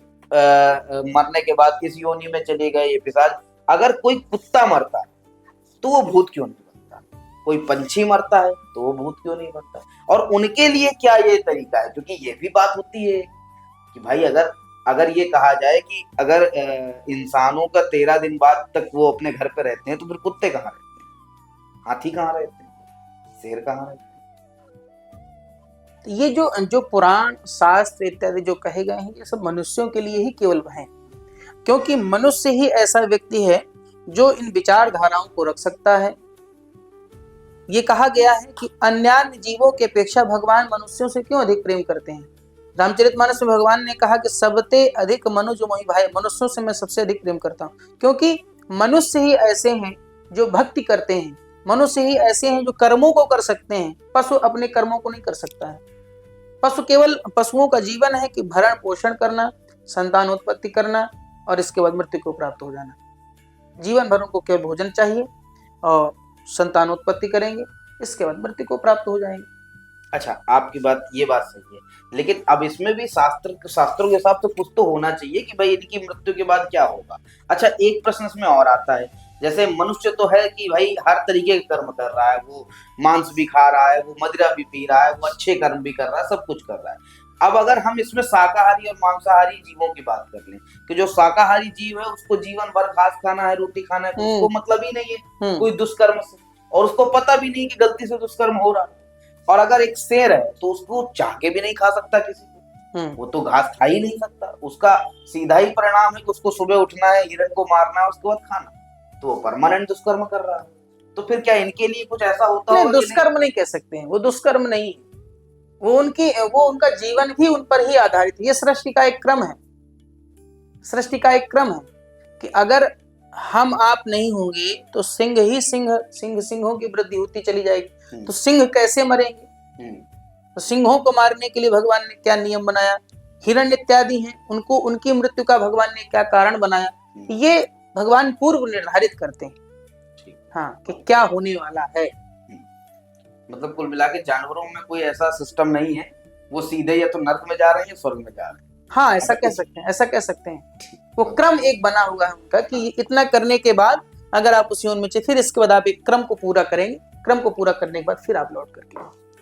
मरने के बाद किस योनि में चले गए, ये पिशाच। अगर कोई कुत्ता मरता है तो वो भूत क्यों नहीं बनता, कोई पंछी मरता है तो वो भूत क्यों नहीं बनता, और उनके लिए क्या ये तरीका है? क्योंकि ये भी बात होती है कि भाई अगर ये कहा जाए कि अगर इंसानों का 13 दिन बाद तक वो अपने घर पे रहते हैं, तो फिर कुत्ते कहाँ रहते हैं, हाथी कहाँ रहते हैं, शेर कहाँ रहते हैं? ये जो पुराण शास्त्र इत्यादि जो कहे गए हैं, ये सब मनुष्यों के लिए ही केवल हैं, क्योंकि मनुष्य ही ऐसा व्यक्ति है जो इन विचारधाराओं को रख सकता है। ये कहा गया है कि अन्य जीवों की अपेक्षा भगवान मनुष्यों से क्यों अधिक प्रेम करते हैं। रामचरितमानस में भगवान ने कहा कि सबते अधिक मनुज मोहि भाई, मनुष्यों से मैं सबसे अधिक प्रेम करता हूँ, क्योंकि मनुष्य ही ऐसे हैं जो भक्ति करते हैं, मनुष्य ही ऐसे हैं जो कर्मों को कर सकते हैं। पशु अपने कर्मों को नहीं कर सकता है। पशुओं का जीवन है कि भरण पोषण करना, संतानोत्पत्ति करना और इसके बाद मृत्यु को प्राप्त हो जाना। जीवन भर उनको केवल भोजन चाहिए और संतानोत्पत्ति करेंगे, इसके बाद मृत्यु को प्राप्त हो जाएंगे। अच्छा, आपकी ये बात सही है, लेकिन अब इसमें भी शास्त्रों के हिसाब से कुछ तो होना चाहिए कि भाई इनकी मृत्यु के बाद क्या होगा। अच्छा, एक प्रश्न इसमें और आता है, जैसे मनुष्य तो है कि भाई हर तरीके के कर्म कर रहा है, वो मांस भी खा रहा है, वो मदिरा भी पी रहा है, वो अच्छे कर्म भी कर रहा है, सब कुछ कर रहा है। अब अगर हम इसमें शाकाहारी और मांसाहारी जीवों की बात कर लें, कि जो शाकाहारी जीव है उसको जीवन भर घास खाना है, रोटी खाना है, तो उसको मतलब ही नहीं है कोई दुष्कर्म से, और उसको पता भी नहीं कि गलती से दुष्कर्म हो रहा है। और अगर एक शेर है तो उसको चाह के भी नहीं खा सकता किसी को, वो तो घास खा ही नहीं सकता, उसका सीधा ही परिणाम है कि उसको सुबह उठना है, हिरण को मारना है, उसके बाद खाना, तो वो परमानेंट दुष्कर्म कर रहा है। तो फिर क्या इनके लिए कुछ ऐसा होता है? दुष्कर्म नहीं कह सकते हैं, वो दुष्कर्म नहीं, वो उनका जीवन ही उन पर ही आधारित है। ये सृष्टि का एक क्रम है, सृष्टि का एक क्रम है कि अगर हम आप नहीं होंगे तो सिंहों की वृद्धि होती चली जाएगी, तो सिंह कैसे मरेंगे? तो सिंहों को मारने के लिए भगवान ने क्या नियम बनाया? हिरण इत्यादि हैं, उनकी मृत्यु का भगवान ने क्या कारण बनाया? ये भगवान पूर्व निर्धारित करते हैं, हाँ, कि क्या होने वाला है। मतलब कुल मिला के जानवरों में कोई ऐसा सिस्टम नहीं है, वो सीधे या तो नर्क में जा रहे हैं या स्वर्ग में जा रहे हैं। हाँ, ऐसा कह सकते हैं। वो क्रम एक बना हुआ है उनका कि इतना करने के बाद अगर आप उस योनि में चाहिए, फिर इसके बाद आप एक क्रम को पूरा करेंगे, क्रम को पूरा करने के बाद फिर आप लौट करके,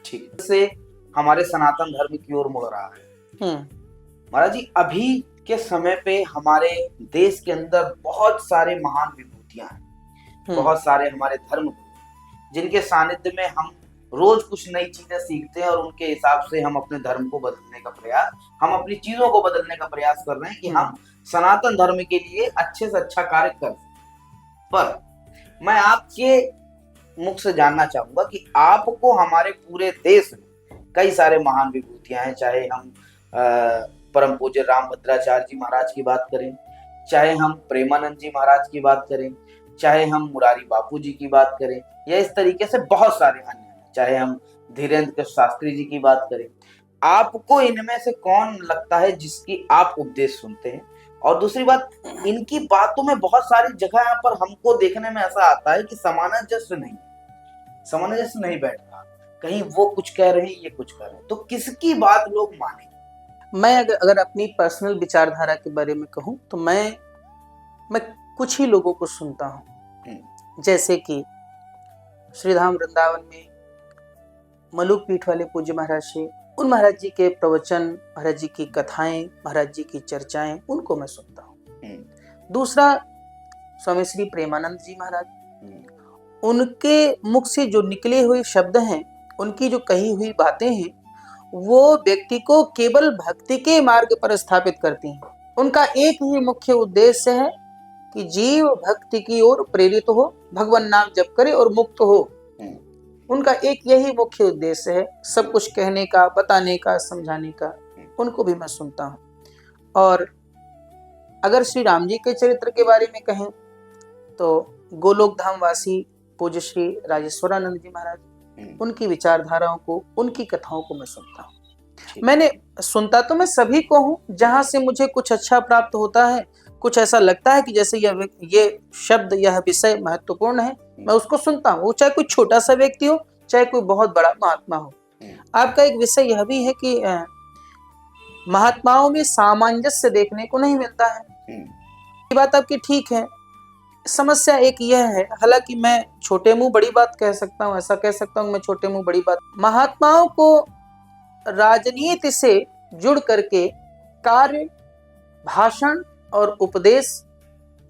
ठीक से हमारे सनातन धर्म की ओर मुड़ रहा है। महाराज जी, अभी के समय पे हमारे देश के अंदर बहुत सारे महान विभूतियां हैं, बहुत सारे हमारे धर्म जिनके सानिध्य में हम रोज कुछ नई चीजें सीखते हैं, और उनके हिसाब से हम अपने धर्म को बदलने का प्रयास, हम अपनी चीजों को बदलने का प्रयास कर रहे हैं कि हम सनातन धर्म के लिए अच्छे से अच्छा कार्य कर सकें। पर मैं आपके मुख से जानना चाहूंगा कि आपको हमारे पूरे देश में कई सारे महान विभूतियां हैं, चाहे हम परम पूज्य रामभद्राचार्य जी महाराज की बात करें, चाहे हम प्रेमानंद जी महाराज की बात करें, चाहे हम मुरारी बापू जी की बात करें, या इस तरीके से बहुत सारे अन्य, चाहे हम धीरेन्द्र शास्त्री जी की बात करें, आपको इनमें से कौन लगता है जिसकी आप उपदेश सुनते हैं? और दूसरी बात, इनकी बातों में बहुत सारी जगह यहाँ पर हमको देखने में ऐसा आता है कि सामंजस्य नहीं बैठ रहा, कहीं वो कुछ कह रहे हैं, ये कुछ कह रहे हैं, तो किसकी बात लोग माने? मैं अगर अपनी पर्सनल विचारधारा के बारे में कहूं तो मैं कुछ ही लोगों को सुनता हूं, जैसे कि श्रीधाम वृंदावन में मलुक पीठ वाले पूज्य महाराज जी, उन महाराज जी के प्रवचन, महाराज जी की कथाएं, महाराज जी की चर्चाएं, उनको मैं सुनता हूं। दूसरा, स्वामी श्री प्रेमानंद जी महाराज, उनके मुख से जो निकले हुए शब्द हैं, उनकी जो कही हुई बातें हैं, वो व्यक्ति को केवल भक्ति के मार्ग पर स्थापित करती हैं। उनका एक ही मुख्य उद्देश्य है कि जीव भक्ति की ओर प्रेरित हो, भगवान नाम जप करे और मुक्त हो। उनका एक यही मुख्य उद्देश्य है, सब कुछ कहने का, बताने का, समझाने का। उनको भी मैं सुनता हूँ। और अगर श्री राम जी के चरित्र के बारे में कहें तो गोलोक धाम वासी पूज्य श्री राजेश्वरानंद जी महाराज, उनकी विचारधाराओं को, उनकी कथाओं को मैं सुनता हूँ। मैंने सुनता तो मैं सभी को हूँ, जहां से मुझे कुछ अच्छा प्राप्त होता है, कुछ ऐसा लगता है कि जैसे ये शब्द, यह विषय महत्वपूर्ण है, मैं उसको सुनता हूँ। वो चाहे कोई छोटा सा व्यक्ति हो, चाहे कोई बहुत बड़ा महात्मा हो। आपका एक विषय यह भी है कि महात्माओं में सामंजस्य देखने को नहीं मिलता है। ये बात आपकी ठीक है। समस्या एक यह है, हालांकि मैं छोटे मुंह बड़ी बात कह सकता हूँ, ऐसा कह सकता हूँ मैं छोटे मुंह बड़ी बात, महात्माओं को राजनीति से जुड़ करके कार्य, भाषण और उपदेश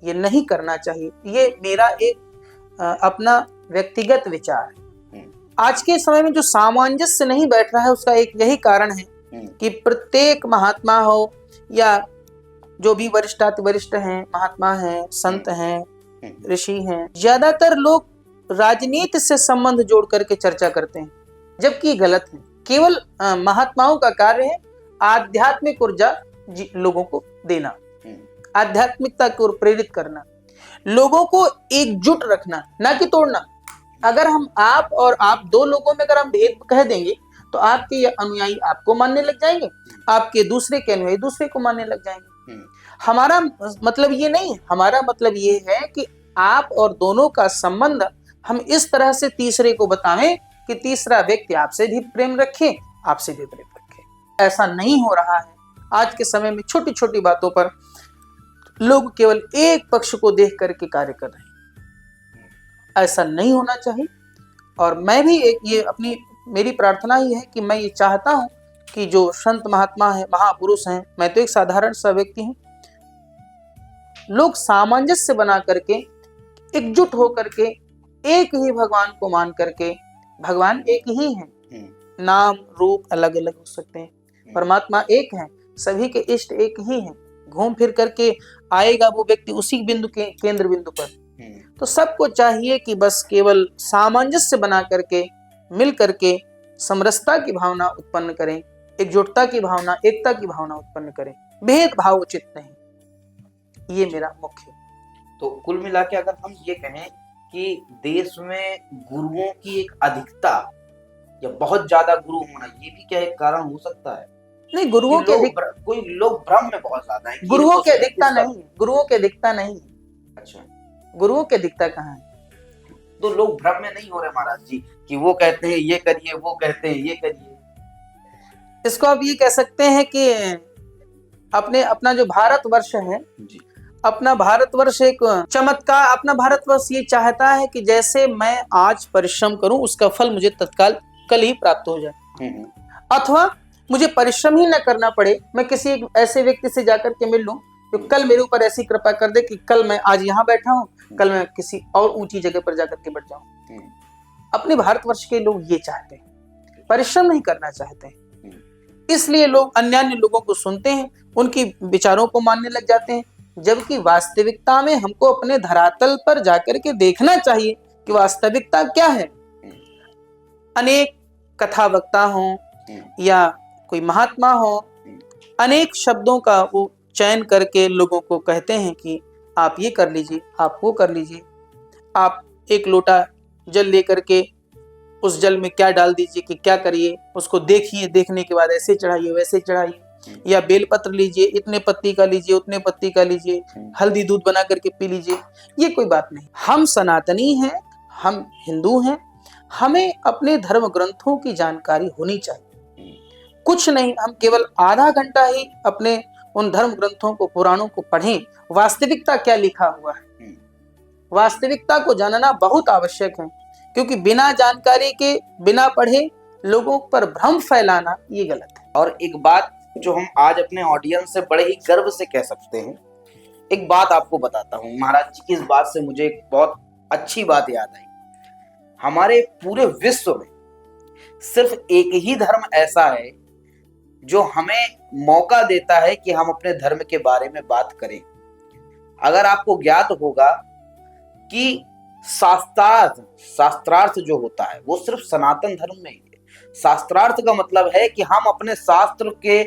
ये नहीं करना चाहिए। ये मेरा एक अपना व्यक्तिगत विचार है। आज के समय में जो सामंजस्य नहीं बैठ रहा है, उसका एक यही कारण है कि प्रत्येक महात्मा हो या जो भी वरिष्ठाति वरिष्ठ हैं, महात्मा हैं, संत हैं, ऋषि हैं, ज्यादातर लोग राजनीति से संबंध जोड़ करके चर्चा करते हैं, जबकि गलत है। केवल महात्माओं का कार्य है आध्यात्मिक ऊर्जा लोगों को देना, आध्यात्मिकता की ओर प्रेरित करना, लोगों को एकजुट रखना, ना कि तोड़ना। अगर हम आप और आप दो लोगों में अगर हम भेद कह देंगे तो आपके ये अनुयायी आपको मानने लग जाएंगे, आपके दूसरे के अनुयायी दूसरे को मानने लग जाएंगे। हमारा मतलब ये नहीं, हमारा मतलब ये है कि आप और दोनों का संबंध हम इस तरह से तीसरे को बताएं कि तीसरा व्यक्ति आपसे भी प्रेम रखे, आपसे भी प्रेम रखे। ऐसा नहीं हो रहा है। आज के समय में छोटी छोटी बातों पर लोग केवल एक पक्ष को देख करके कार्य कर रहे हैं। ऐसा नहीं होना चाहिए। और मैं भी एक मेरी प्रार्थना ही है कि मैं ये चाहता हूं कि जो संत महात्मा है, महापुरुष हैं, मैं तो एक साधारण सा व्यक्ति हूं, लोग सामंजस्य बना करके, एकजुट हो करके, एक ही भगवान को मान करके, भगवान एक ही है, नाम रूप अलग अलग हो सकते हैं, परमात्मा एक है, सभी के इष्ट एक ही हैं। घूम फिर करके आएगा वो व्यक्ति उसी बिंदु के केंद्र बिंदु पर। तो सबको चाहिए कि बस केवल सामंजस्य बना करके, मिल करके समरसता की भावना उत्पन्न करें, एकजुटता की भावना, एकता की भावना उत्पन्न करें, भेदभाव उचित नहीं। ये मेरा मुख्य। तो कुल मिला के अगर हम ये कहें कि देश में गुरुओं की एक अधिकता या बहुत ज्यादा गुरु होना, ये भी क्या एक कारण हो सकता है? नहीं, गुरुओं के कोई लोग भ्रम में बहुत ज्यादा हैं। गुरुओं की अधिकता नहीं, गुरुओं की अधिकता नहीं। अच्छा, गुरुओं की अधिकता कहाँ है? तो लोग भ्रम में नहीं हो रहे महाराज जी कि वो कहते हैं ये करिए, वो कहते हैं ये करिए। इसको आप ये कह सकते हैं कि अपना जो भारतवर्ष है जी, अपना भारतवर्ष एक चमत्कार, अपना भारतवर्ष ये चाहता है कि जैसे मैं आज परिश्रम करूं उसका फल मुझे तत्काल कल ही प्राप्त हो जाए, अथवा मुझे परिश्रम ही न करना पड़े, मैं किसी एक ऐसे व्यक्ति से जाकर के मिल लूं जो कल मेरे ऊपर ऐसी कृपा कर दे कि कल मैं आज यहाँ बैठा हूँ, कल मैं किसी और ऊंची जगह पर जाकर के बैठ जाऊं। अपने भारतवर्ष के लोग ये चाहते हैं, परिश्रम नहीं करना चाहते हैं। इसलिए लोग अन्य लोगों को सुनते हैं, उनकी विचारों को मानने लग जाते हैं, जबकि वास्तविकता में हमको अपने धरातल पर जाकर के देखना चाहिए कि वास्तविकता क्या है। अनेक कथा वक्ता हो या कोई महात्मा हो, अनेक शब्दों का वो चयन करके लोगों को कहते हैं कि आप ये कर लीजिए, आप वो कर लीजिए, आप एक लोटा जल लेकर के उस जल में क्या डाल दीजिए कि क्या करिए, उसको देखिए, देखने के बाद ऐसे चढ़ाइए, वैसे चढ़ाइए, या बेलपत्र लीजिए, इतने पत्ती का लीजिए, उतने पत्ती का लीजिए, हल्दी दूध बना करके पी लीजिए। ये कोई बात नहीं। हम सनातनी हैं, हम हिंदू हैं, हमें अपने धर्म ग्रंथों की जानकारी होनी चाहिए। कुछ नहीं, हम केवल आधा घंटा ही अपने उन धर्म ग्रंथों को, पुराणों को पढ़ें, वास्तविकता क्या लिखा हुआ है। वास्तविकता को जानना बहुत आवश्यक है, क्योंकि बिना जानकारी के, बिना पढ़े लोगों पर भ्रम फैलाना ये गलत है। और एक बात जो हम आज अपने ऑडियंस से बड़े ही गर्व से कह सकते हैं, एक बात आपको बताता हूँ। महाराज जी की इस बात से मुझे एक बहुत अच्छी बात याद आई। हमारे पूरे विश्व में सिर्फ एक ही धर्म ऐसा है जो हमें मौका देता है कि हम अपने धर्म के बारे में बात करें। अगर आपको ज्ञात होगा कि शास्त्रार्थ जो होता है वो सिर्फ सनातन धर्म में ही है। शास्त्रार्थ का मतलब है कि हम अपने शास्त्र के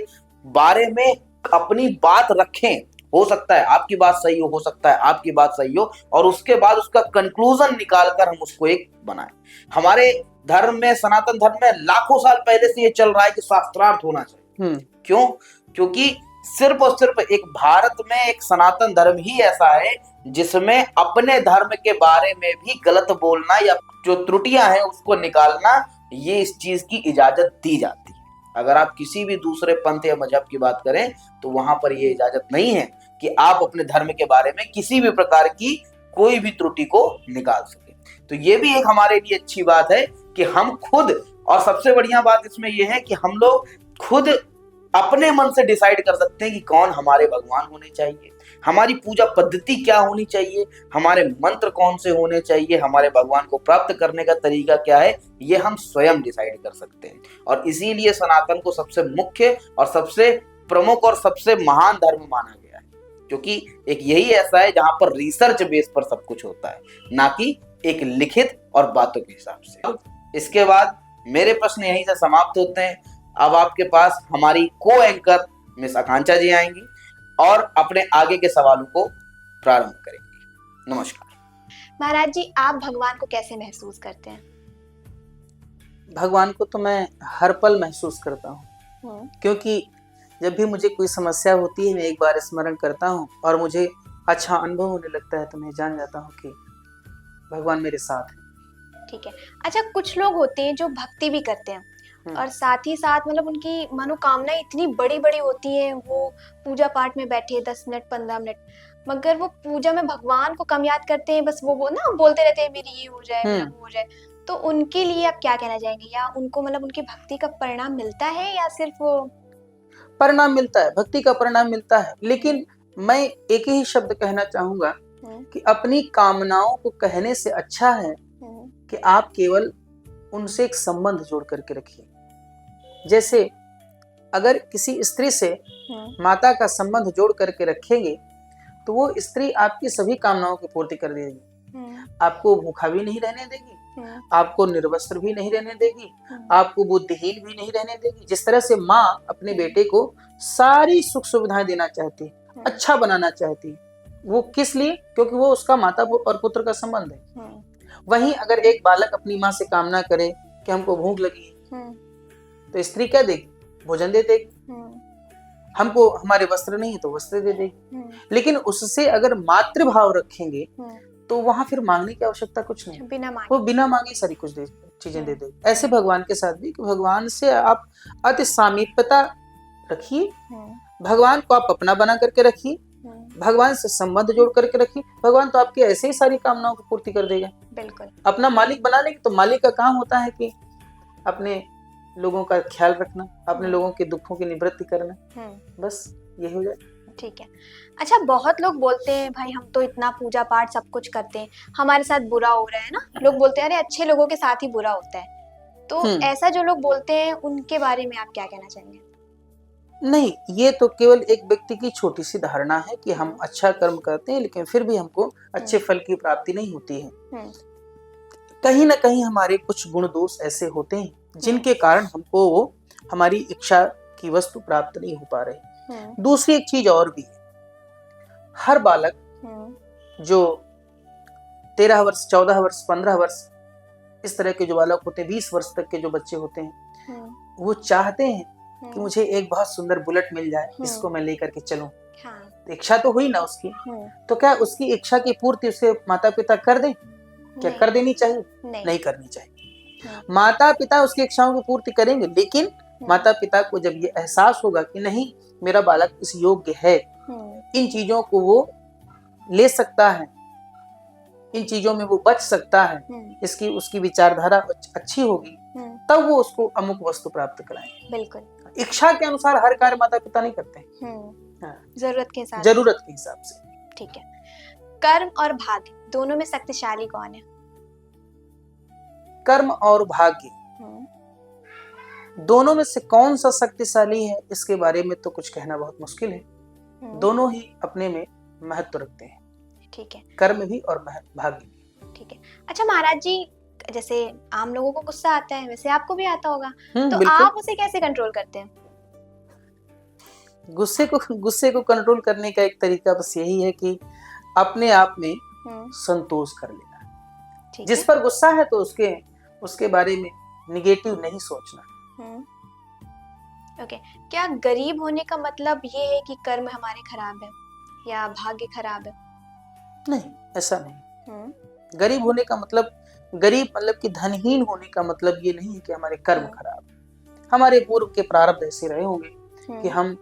बारे में अपनी बात रखें। हो सकता है आपकी बात सही हो सकता है आपकी बात सही हो, और उसके बाद उसका कंक्लूजन निकालकर हम उसको एक बनाएं। हमारे धर्म में, सनातन धर्म में लाखों साल पहले से ये चल रहा है कि शास्त्रार्थ होना चाहिए। क्यों? क्योंकि सिर्फ और सिर्फ एक भारत में एक सनातन धर्म ही ऐसा है जिसमें अपने धर्म के बारे में भी गलत बोलना या जो त्रुटियां हैं उसको निकालना, ये इस चीज की इजाजत दी जाती है। अगर आप किसी भी दूसरे पंथ या मजहब की बात करें तो वहां पर ये इजाजत नहीं है कि आप अपने धर्म के बारे में किसी भी प्रकार की कोई भी त्रुटि को निकाल सके। तो ये भी एक हमारे लिए अच्छी बात है कि हम खुद, और सबसे बढ़िया बात इसमें यह है कि हम लोग खुद अपने मन से डिसाइड कर सकते हैं कि कौन हमारे भगवान होने चाहिए, हमारी पूजा पद्धति क्या होनी चाहिए, हमारे मंत्र कौन से होने चाहिए, हमारे भगवान को प्राप्त करने का तरीका क्या है, ये हम स्वयं डिसाइड कर सकते हैं। और इसीलिए सनातन को सबसे मुख्य और सबसे प्रमुख और सबसे महान धर्म माना गया है, क्योंकि एक यही ऐसा है जहां पर रिसर्च बेस पर सब कुछ होता है, ना कि एक लिखित और बातों के हिसाब से। इसके बाद मेरे प्रश्न यहीं से समाप्त होते हैं। अब आपके पास हमारी को एंकर मिस आकांक्षा जी आएंगी और अपने आगे के सवालों को प्रारंभ करेंगी। नमस्कार। महाराज जी, आप भगवान को कैसे महसूस करते हैं? भगवान को तो मैं हर पल महसूस करता हूँ, क्योंकि जब भी मुझे कोई समस्या होती है मैं एक बार स्मरण करता हूँ और मुझे अच्छा अनुभव होने लगता है, तो मैं जान जाता हूँ कि भगवान मेरे साथ है। ठीक है। अच्छा, कुछ लोग होते हैं जो भक्ति भी करते हैं और साथ ही साथ मतलब उनकी मनोकामनाएं इतनी बड़ी बड़ी होती हैं, वो पूजा पाठ में बैठे 10 मिनट 15 मिनट, मगर वो पूजा में भगवान को कम याद करते हैं, बस वो ना बोलते रहते हैं मेरी ये हो जाए, मेरा वो हो जाए। तो उनके लिए आप क्या कहना चाहेंगे? या उनको मतलब उनकी भक्ति का परिणाम मिलता है या सिर्फ वो परिणाम मिलता है? भक्ति का परिणाम मिलता है, लेकिन मैं एक ही शब्द कहना चाहूंगा कि अपनी कामनाओं को कहने से अच्छा है कि आप केवल उनसे एक संबंध जोड़ करके रखिए। जैसे अगर किसी स्त्री से माता का संबंध जोड़ करके रखेंगे तो वो स्त्री आपकी सभी कामनाओं की पूर्ति कर देगी। आपको भूखा भी नहीं रहने देगी, आपको निर्वस्त्र भी नहीं रहने देगी, आपको बुद्धिहीन भी नहीं रहने देगी। जिस तरह से माँ अपने बेटे को सारी सुख सुविधाएं देना चाहती है, अच्छा बनाना चाहती है, वो किस लिए? क्योंकि वो उसका माता और पुत्र का संबंध है। वहीं अगर एक बालक अपनी माँ से कामना करे कि हमको भूख लगी है, तो स्त्री क्या देगी? भोजन दे देगी। हमको हमारे वस्त्र नहीं है तो वस्त्र दे देगी। लेकिन उससे अगर मातृभाव रखेंगे तो वहां फिर मांगने की आवश्यकता कुछ नहीं, वो बिना मांगे सारी कुछ चीजें दे देगी। ऐसे भगवान के साथ भी कि भगवान से आप अति सामीप्यता रखिए, भगवान को आप अपना बना करके रखिए, भगवान से संबंध जोड़ करके रखिए। भगवान तो आपकी ऐसे ही सारी कामनाओं की पूर्ति कर देगा। बिल्कुल। अपना मालिक बना लेंगे तो मालिक का काम होता है कि अपने लोगों का ख्याल रखना, अपने लोगों के दुखों की निवृत्ति करना, बस ये हो जाए। ठीक है। अच्छा, बहुत लोग बोलते हैं भाई हम तो इतना पूजा पाठ सब कुछ करते हैं, हमारे साथ बुरा हो रहा है ना। लोग बोलते हैं अरे अच्छे लोगों के साथ ही बुरा होता है। तो ऐसा जो लोग बोलते हैं उनके बारे में आप क्या कहना चाहेंगे? नहीं, ये तो केवल एक व्यक्ति की छोटी सी धारणा है कि हम अच्छा कर्म करते हैं लेकिन फिर भी हमको अच्छे फल की प्राप्ति नहीं होती है। कहीं ना कहीं हमारे कुछ गुण दोष ऐसे होते हैं जिनके कारण हमको वो हमारी इच्छा की वस्तु प्राप्त नहीं हो पा रही। दूसरी एक चीज और भी है, हर बालक जो 13 वर्ष 14 वर्ष 15 वर्ष इस तरह के जो बालक होते हैं, 20 वर्ष तक के जो बच्चे होते हैं, वो चाहते हैं कि मुझे एक बहुत सुंदर बुलेट मिल जाए, इसको मैं लेकर के चलूं। तो इच्छा तो हुई ना उसकी, तो क्या उसकी इच्छा की पूर्ति उसके माता पिता कर दें? क्या कर देनी चाहिए? नहीं करनी चाहिए। माता पिता उसकी इच्छाओं की पूर्ति करेंगे, लेकिन माता पिता को जब ये एहसास होगा कि नहीं, मेरा बालक इस योग्य है, इन चीजों को वो ले सकता है, इन चीजों में वो बच सकता है, इसकी उसकी विचारधारा अच्छी होगी, तब वो उसको अमुक वस्तु प्राप्त कराएं। बिल्कुल। इच्छा के अनुसार हर कार्य माता पिता नहीं करते हैं। हाँ, जरूरत के हिसाब जरूरत के हिसाब से। ठीक है। कर्म और भाग्य दोनों में शक्तिशाली कौन है? कर्म और भाग्य दोनों में से कौन सा शक्तिशाली है, इसके बारे में तो कुछ कहना बहुत मुश्किल है। दोनों ही अपने में महत्व रखते हैं। ठीक है। कर्म भी और भाग्य भी। ठीक है। अच्छा महाराज जी, जैसे आम लोगों को गुस्सा आता है, वैसे आपको भी आता होगा, तो बिल्कुल। आप उसे कैसे कंट्रोल करते हैं? गुस्से को कंट्रोल करने का एक तरीका बस यही है कि अपने आप में संतोष कर लेना। जिस पर गुस्सा है तो उसके बारे में निगेटिव नहीं सोचना। ओके। क्या गरीब होने का मतलब ये है कि कर्म हमारे खराब है या भाग्य खराब है? नहीं, ऐसा नहीं। गरीब होने का मतलब, गरीब मतलब कि धनहीन होने का मतलब ये नहीं है कि हमारे कर्म खराब है। हमारे पूर्व के प्रारब्ध ऐसे रहे होंगे कि हम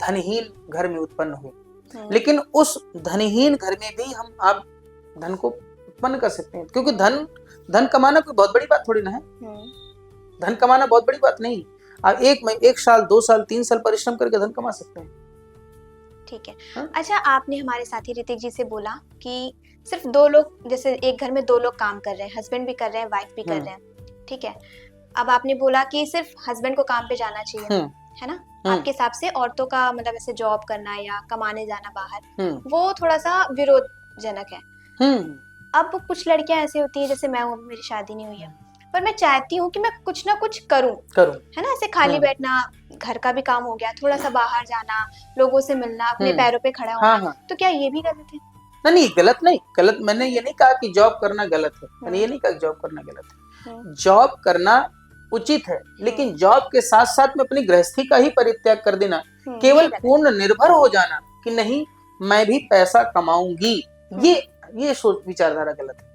धनहीन घर में उत्पन्न हुए, लेकिन उस धनहीन घर में भी हम आप धन को उत्पन्न कर सकते हैं, क्योंकि धन कमाना कोई बहुत बड़ी बात थोड़ी ना है। धन कमाना बहुत बड़ी बात नहीं। आप एक साल 2 साल 3 साल परिश्रम करके धन कमा सकते हैं। ठीक है। अच्छा, आपने हमारे साथी ऋतिक जी से बोला कि सिर्फ 2 लोग, जैसे एक घर में 2 लोग काम कर रहे हैं, हस्बैंड भी कर रहे हैं, वाइफ भी कर रहे हैं, ठीक है। अब आपने बोला कि सिर्फ हस्बैंड को काम पे जाना चाहिए, है ना? आपके हिसाब से औरतों का मतलब ऐसे जॉब करना या कमाने जाना बाहर, वो थोड़ा सा विरोधजनक है। अब कुछ लड़कियां ऐसी होती है, जैसे मैं हूँ, मेरी शादी नहीं हुई है, पर मैं चाहती हूँ कि मैं कुछ ना कुछ करूँ, है ना? ऐसे खाली बैठना, घर का भी काम हो गया, थोड़ा सा बाहर जाना, लोगों से मिलना, अपने पैरों पे खड़ा होना, तो क्या ये भी गलत है? नहीं, गलत नहीं। गलत मैंने ये नहीं कहा कि जॉब करना गलत है। मैंने ये नहीं कहा कि जॉब करना गलत है। जॉब करना उचित है, लेकिन जॉब के साथ साथ में अपनी गृहस्थी का ही परित्याग कर देना, केवल पूर्ण निर्भर हो जाना कि नहीं मैं भी पैसा कमाऊंगी, ये सोच विचारधारा गलत है।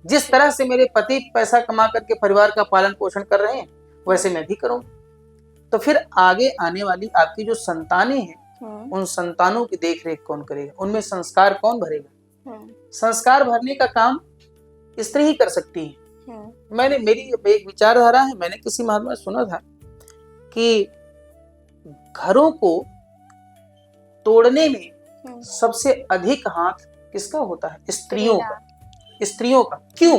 जिस तरह से मेरे पति पैसा कमा करके परिवार का पालन पोषण कर रहे हैं, वैसे मैं भी करूंगा, तो फिर आगे आने वाली आपकी जो संतानें हैं, उन संतानों की देखरेख कौन करेगा? उनमें संस्कार कौन भरेगा? संस्कार भरने का काम स्त्री ही कर सकती है। मेरी एक विचारधारा है, मैंने किसी महात्मा से सुना था कि घरों को तोड़ने में सबसे अधिक हाथ किसका होता है? स्त्रियों का। क्यों?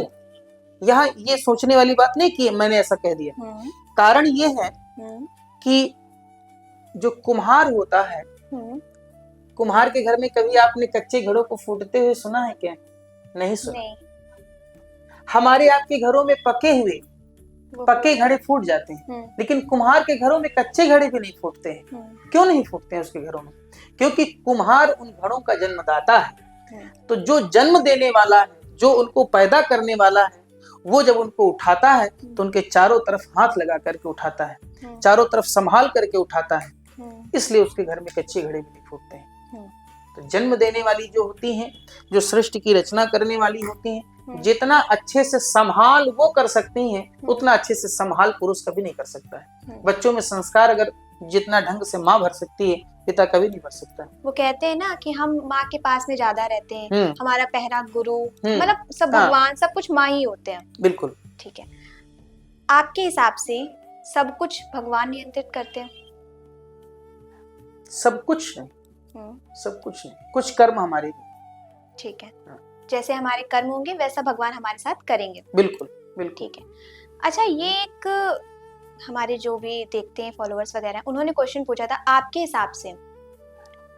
यहाँ ये सोचने वाली बात नहीं कि मैंने ऐसा कह दिया। कारण ये है कि जो कुम्हार होता है, कुम्हार के घर में कभी आपने कच्चे घड़ों को फूटते हुए सुना है क्या? नहीं सुना। हमारे आपके घरों में पक्के घड़े फूट जाते हैं, लेकिन कुम्हार के घरों में कच्चे घड़े भी नहीं फूटते हैं। क्यों नहीं फूटते हैं उसके घरों में? क्योंकि कुम्हार उन घड़ों का जन्मदाता है। तो जो जन्म देने वाला है, जो उनको पैदा करने वाला है, वो जब उनको उठाता है तो उनके चारों तरफ हाथ लगा करके उठाता है, चारों तरफ संभाल करके उठाता है, इसलिए उसके घर में कच्चे घड़े भी नहीं फूटते हैं। तो जन्म देने वाली जो होती हैं, जो सृष्टि की रचना करने वाली होती हैं, जितना अच्छे से संभाल वो कर सकती हैं, उतना अच्छे से संभाल पुरुष कभी नहीं कर सकता है। बच्चों में संस्कार अगर जितना ढंग से माँ भर सकती है, पिता कभी नहीं भर सकता है। वो कहते हैं ना कि हम माँ के पास में ज्यादा रहते हैं, हमारा पहला गुरु, मतलब सब भगवान, सब कुछ माँ ही होते हैं। बिल्कुल। ठीक है। आपके हिसाब से सब कुछ भगवान नियंत्रित करते हैं? सब कुछ नहीं, सब कुछ नहीं, कुछ कर्म हमारे भी। ठीक है। जैसे हमारे कर्म होंगे वैसा भगवान हमारे साथ करेंगे। बिल्कुल बिल्कुल। ठीक है। अच्छा, ये एक हमारे जो भी देखते हैं फॉलोअर्स वगैरह, उन्होंने क्वेश्चन पूछा था, आपके हिसाब से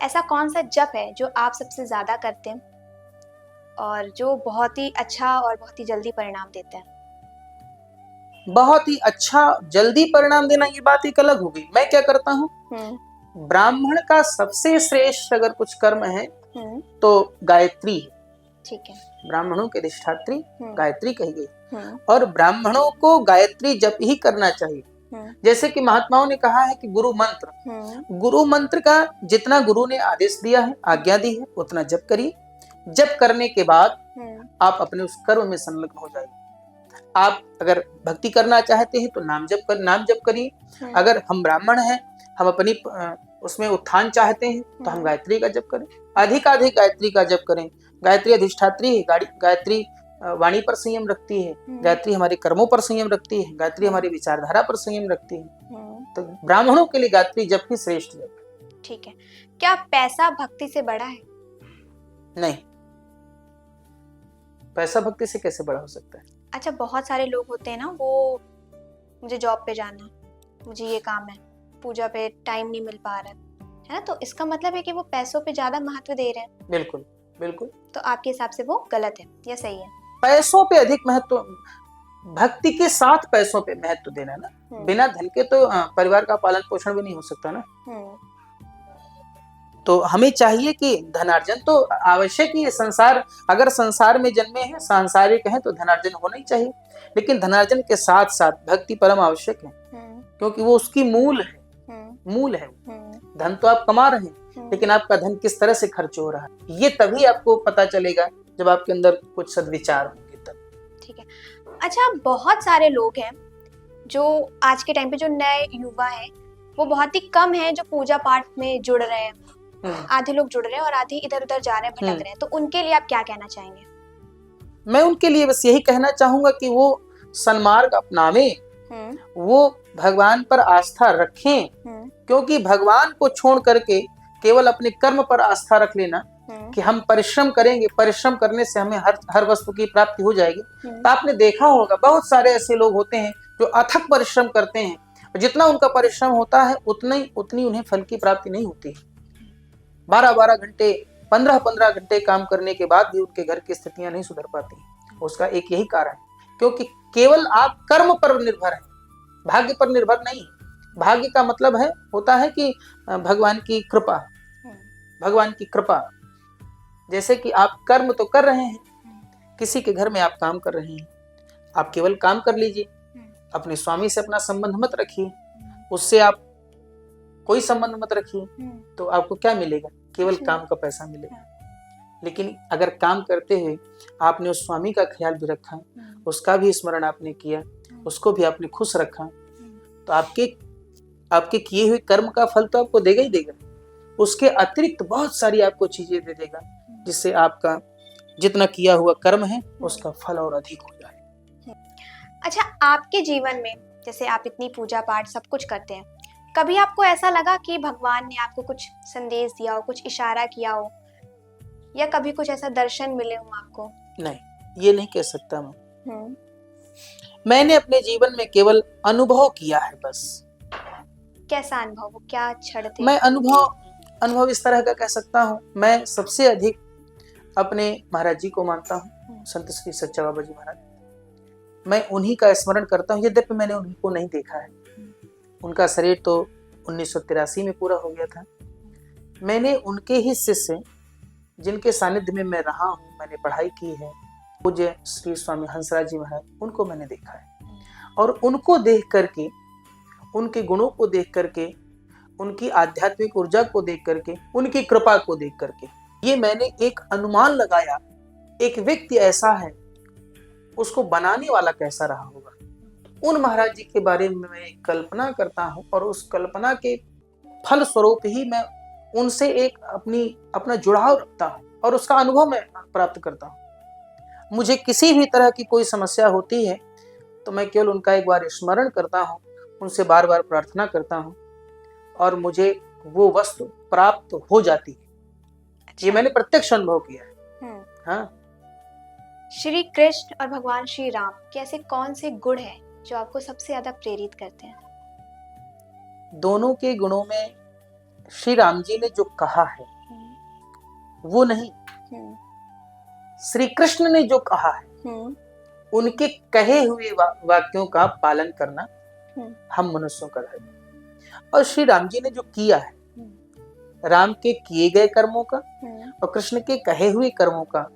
ऐसा कौन सा जप है जो आप सबसे ज्यादा करते हैं और जो बहुत ही अच्छा और बहुत ही जल्दी परिणाम देता है? बहुत ही अच्छा जल्दी परिणाम देना, ये बात एक अलग होगी। मैं क्या करता हूँ, ब्राह्मण का सबसे श्रेष्ठ अगर कुछ कर्म है तो गायत्री है। ठीक है। ब्राह्मणों के अधिष्ठात्री गायत्री कही गई, और ब्राह्मणों को गायत्री जप ही करना चाहिए। जैसे कि महात्माओं ने कहा है कि गुरु मंत्र का जितना गुरु ने आदेश दिया है, आज्ञा दी है, उतना जप करिए। जप करने के बाद आप अपने उस कर्म में संलग्न हो जाइए। आप अगर भक्ति करना चाहते हैं तो नाम जप करिए। अगर हम ब्राह्मण हैं, हम अपनी उसमें उत्थान चाहते हैं तो हम गायत्री का जप करें, अधिक गायत्री का जप करें। गायत्री अधिष्ठात्री है, गायत्री वाणी पर संयम रखती है, गायत्री हमारे कर्मों पर संयम रखती है, गायत्री हमारी विचारधारा पर संयम रखती है। तो ब्राह्मणों के लिए गायत्री जप ही श्रेष्ठ जप। ठीक है, क्या पैसा भक्ति से बड़ा है? नहीं, पैसा भक्ति से कैसे बड़ा हो सकता है? अच्छा, बहुत सारे लोग होते हैं ना, वो मुझे जॉब पे जाना है, मुझे ये काम है, पूजा पे टाइम नहीं मिल पा रहा है ना, तो इसका मतलब है कि वो पैसों पे ज्यादा महत्व दे रहे हैं। बिल्कुल बिल्कुल। तो आपके हिसाब से वो गलत है या सही है? पैसों पे अधिक महत्व, भक्ति के साथ पैसों पे महत्व देना ना, बिना धन के तो परिवार का पालन पोषण भी नहीं हो सकता ना। तो हमें चाहिए कि धनार्जन तो आवश्यक ही है। संसार, अगर संसार में जन्मे हैं, सांसारिक हैं, तो धनार्जन होना ही चाहिए, लेकिन धनार्जन के साथ साथ भक्ति परम आवश्यक है, क्योंकि वो उसकी मूल है। मूल है। धन तो आप कमा रहे हैं, लेकिन आपका धन किस तरह से खर्च हो रहा है, ये तभी आपको पता चलेगा जब आपके अंदर कुछ सद्विचार होंगे तब। ठीक है। अच्छा, बहुत सारे लोग हैं जो आज के टाइम पे, जो नए युवा हैं, वो बहुत ही कम हैं जो पूजा पाठ में जुड़ रहे हैं। आधे लोग जुड़ रहे हैं और आधे इधर उधर जा रहे हैं, भटक रहे हैं। तो उनके लिए आप क्या कहना चाहेंगे? मैं उनके लिए बस यही कहना चाहूंगा कि वो सन्मार्ग अपनावे, वो भगवान पर आस्था रखें, क्योंकि भगवान को छोड़ करके केवल अपने कर्म पर आस्था रख लेना कि हम परिश्रम करेंगे, परिश्रम करने से हमें हर वस्तु की प्राप्ति हो जाएगी। तो आपने देखा होगा बहुत सारे ऐसे लोग होते हैं जो अथक परिश्रम करते हैं, जितना उनका परिश्रम होता है उतनी उन्हें फल की प्राप्ति नहीं होती। 12-12 घंटे, 15-15 घंटे काम करने के बाद भी उनके घर की स्थितियां नहीं सुधर पाती। उसका एक यही कारण है, क्योंकि केवल आप कर्म पर निर्भर हैं, भाग्य पर निर्भर नहीं। भाग्य का मतलब होता है कि भगवान की कृपा, भगवान की कृपा। जैसे कि आप कर्म तो कर रहे हैं, किसी के घर में आप काम कर रहे हैं, आप केवल काम कर लीजिए, अपने स्वामी से अपना संबंध मत रखिए, उससे आप कोई संबंध मत रखिए, तो आपको क्या मिलेगा? केवल काम का पैसा मिलेगा। लेकिन अगर काम करते हुए आपने उस स्वामी का ख्याल भी रखा, उसका भी स्मरण आपने किया, उसको भी आपने खुश रखा, तो आपके किए हुए कर्म का फल तो आपको देगा ही देगा। उसके अतिरिक्त बहुत सारी आपको चीजें दे देगा, जिससे आपका जितना किया हुआ कर्म है उसका फल और अधिक हो जाए। अच्छा, आपके जीवन में जैसे आप इतनी पूजा पाठ सब कुछ करते हैं, कभी आपको ऐसा लगा कि भगवान ने आपको कुछ संदेश दिया हो, कुछ इशारा किया हो, या कभी कुछ ऐसा दर्शन मिले हो आपको? नहीं, ये नहीं कह सकता मैं। मैंने अपने जीवन में केवल अनुभव किया है बस। कैसा अनुभव? वो क्या क्षण थे? मैं अनुभव इस तरह का कह सकता हूँ, मैं सबसे अधिक अपने महाराज जी को मानता हूँ, संत श्री सच्चा बाबा जी महाराज। मैं उन्हीं का स्मरण करता हूँ, यद्यपि मैंने उन्हीं को नहीं देखा है। उनका शरीर तो 1983 में पूरा हो गया था। मैंने उनके ही शिष्य, जिनके सानिध्य में मैं रहा हूँ, मैंने पढ़ाई की है, पूज्य श्री स्वामी हंसराज जी महाराज, उनको मैंने देखा है। और उनको देख करके, उनके गुणों को देख करके, उनकी आध्यात्मिक ऊर्जा को देख करके, उनकी कृपा को देख करके, ये मैंने एक अनुमान लगाया, एक व्यक्ति ऐसा है, उसको बनाने वाला कैसा रहा होगा। उन महाराज जी के बारे में मैं कल्पना करता हूँ, और उस कल्पना के फल स्वरूप ही मैं उनसे एक अपना जुड़ाव रखता हूँ, और उसका अनुभव मैं प्राप्त करता हूँ। मुझे किसी भी तरह की कोई समस्या होती है तो मैं केवल उनका एक बार स्मरण करता हूँ, उनसे बार बार प्रार्थना करता हूँ, और मुझे वो वस्तु प्राप्त हो जाती है। अच्छा। ये मैंने प्रत्यक्ष अनुभव किया है। हाँ। श्री कृष्ण और भगवान श्री राम के ऐसे कौन से गुण हैं जो आपको सबसे ज्यादा प्रेरित करते हैं? दोनों के गुणों में श्री राम जी ने जो कहा है वो नहीं, श्री कृष्ण ने जो कहा है उनके कहे हुए वाक्यों का पालन करना हम मनुष्यों का धर्म है। और श्री राम जी ने जो किया है, राम के किए गए कर्मों का और कृष्ण के कहे हुए कर्मों का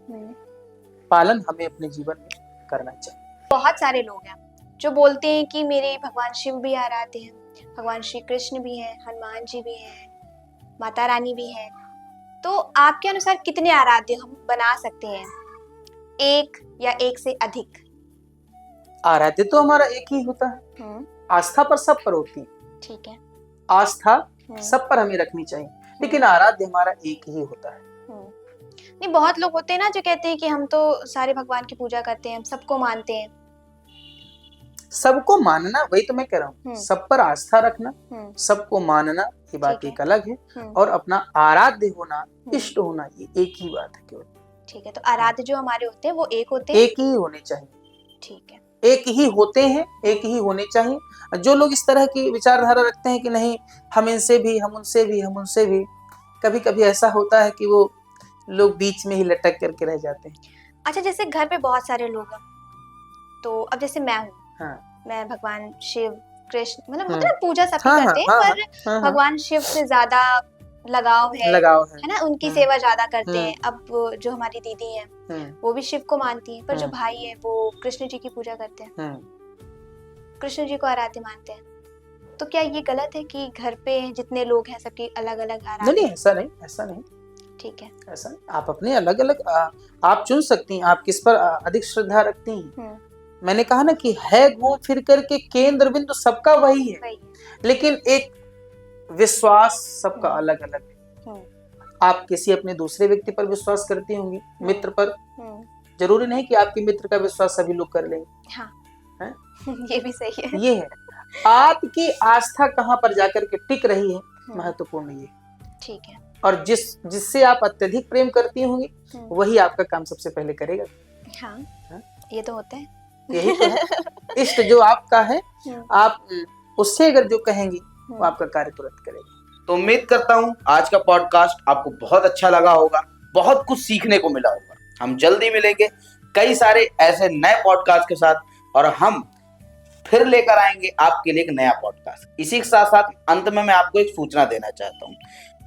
पालन हमें अपने जीवन में करना चाहिए। बहुत सारे लोग हैं जो बोलते हैं कि मेरे भगवान शिव भी आराध्य हैं, भगवान श्री कृष्ण भी हैं, हनुमान जी भी हैं, माता रानी भी है। तो आपके अनुसार कितने आराध्य हम बना सकते हैं, एक या एक से अधिक? आराध्य तो हमारा एक ही होता है, हम्म, आस्था पर सब पर होती है, ठीक है। आस्था हम्म, सब पर हमें रखनी चाहिए, लेकिन आराध्य हमारा एक ही होता है। हम्म। नहीं, बहुत लोग होते हैं ना जो कहते हैं कि हम तो सारे भगवान की पूजा करते हैं, हम सबको मानते हैं। सबको मानना, वही तो मैं कह रहा हूँ, हम्म, सब पर आस्था रखना, हम्म, सबको मानना, ये बात ठीक है। एक अलग है, हम्म, और अपना आराध्य होना, इष्ट होना, ये एक ही बात है केवल। ठीक है। तो आराध्य जो हमारे होते हैं वो एक होते हैं। एक ही होने चाहिए, ठीक है। एक ही होते हैं, एक ही होने चाहिए। जो लोग इस तरह की विचारधारा रखते हैं कि नहीं हम इनसे भी, हम उनसे भी, हम उनसे भी, कभी कभी ऐसा होता है कि वो लोग बीच में ही लटक करके रह जाते हैं। अच्छा, जैसे घर पे बहुत सारे लोग हैं, तो अब जैसे मैं हूँ, हाँ मैं भगवान शिव, कृष्ण, मतलब होता हाँ है ना, पूजा सबकी हाँ करते हैं, हाँ पर हाँ हाँ, भगवान शिव से ज्यादा लगाव है लगाव है। ना, उनकी हम्म, सेवा ज्यादा करते हम्म, हैं। अब जो हमारी दीदी है हम्म, वो भी शिव को मानती है, पर जो हम्म, भाई है वो कृष्ण जी की पूजा करते हैं, हम्म। कृष्ण जी को आराध्य मानते हैं। तो क्या ये गलत है कि घर पे जितने लोग हैं सबकी अलग अलग नहीं आराध्य? नहीं, ऐसा नहीं, ऐसा नहीं, ठीक है। ऐसा नहीं। आप अपने अलग अलग आप चुन सकती हैं, आप किस पर अधिक श्रद्धा रखती हैं। हम्म, मैंने कहा ना कि है घूम फिर करके केंद्र बिंदु सबका वही है, वही। लेकिन एक विश्वास सबका अलग अलग है। हम्म, आप किसी अपने दूसरे व्यक्ति पर विश्वास करती होंगी, मित्र पर, हम्म, जरूरी नहीं कि आपके मित्र का विश्वास सभी लोग कर लेंगे। हाँ। हैं? ये भी सही है। ये है, आपकी आस्था कहाँ पर जाकर के टिक रही है, महत्वपूर्ण ये। ठीक है। और जिससे आप अत्यधिक प्रेम करती होंगी, वही आपका काम सबसे पहले करेगा। हाँ, हाँ? ये तो होता है। यही तो है, इष्ट जो आपका है, आप उससे अगर जो कहेंगी वो आपका कार्य तुरंत करेगा। तो उम्मीद करता हूं आज का पॉडकास्ट आपको बहुत अच्छा लगा होगा, बहुत कुछ सीखने को मिला होगा। हम जल्दी मिलेंगे कई सारे ऐसे नए पॉडकास्ट के साथ, और हम फिर लेकर आएंगे आपके लिए एक नया पॉडकास्ट। इसी के साथ साथ अंत में मैं आपको एक सूचना देना चाहता हूँ।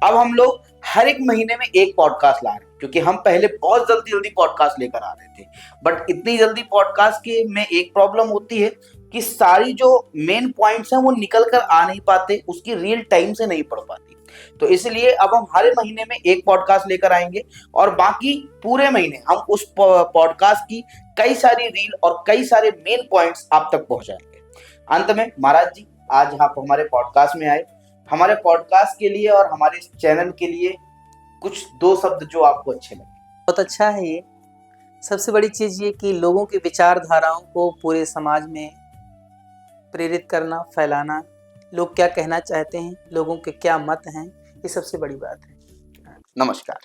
अब हम लोग हर एक महीने में एक पॉडकास्ट ला रहे हैं, क्योंकि हम पहले बहुत जल्दी जल्दी पॉडकास्ट लेकर आ रहे थे, बट इतनी जल्दी पॉडकास्ट के में एक प्रॉब्लम होती है कि सारी जो मेन पॉइंट्स हैं वो निकल कर आ नहीं पाते, उसकी रियल टाइम से नहीं पढ़ पाती। तो इसलिए अब हम हर महीने में एक पॉडकास्ट लेकर आएंगे, और बाकी पूरे महीने हम उस पॉडकास्ट की कई सारी रील और कई सारे मेन पॉइंट्स आप तक पहुंचाएंगे। अंत में महाराज जी, आज आप हमारे पॉडकास्ट में आए, हमारे पॉडकास्ट के लिए और हमारे चैनल के लिए कुछ दो शब्द जो आपको अच्छे लगे। बहुत अच्छा है ये। सबसे बड़ी चीज ये कि लोगों की विचारधाराओं को पूरे समाज में प्रेरित करना, फैलाना, लोग क्या कहना चाहते हैं, लोगों के क्या मत हैं, ये सबसे बड़ी बात है। नमस्कार।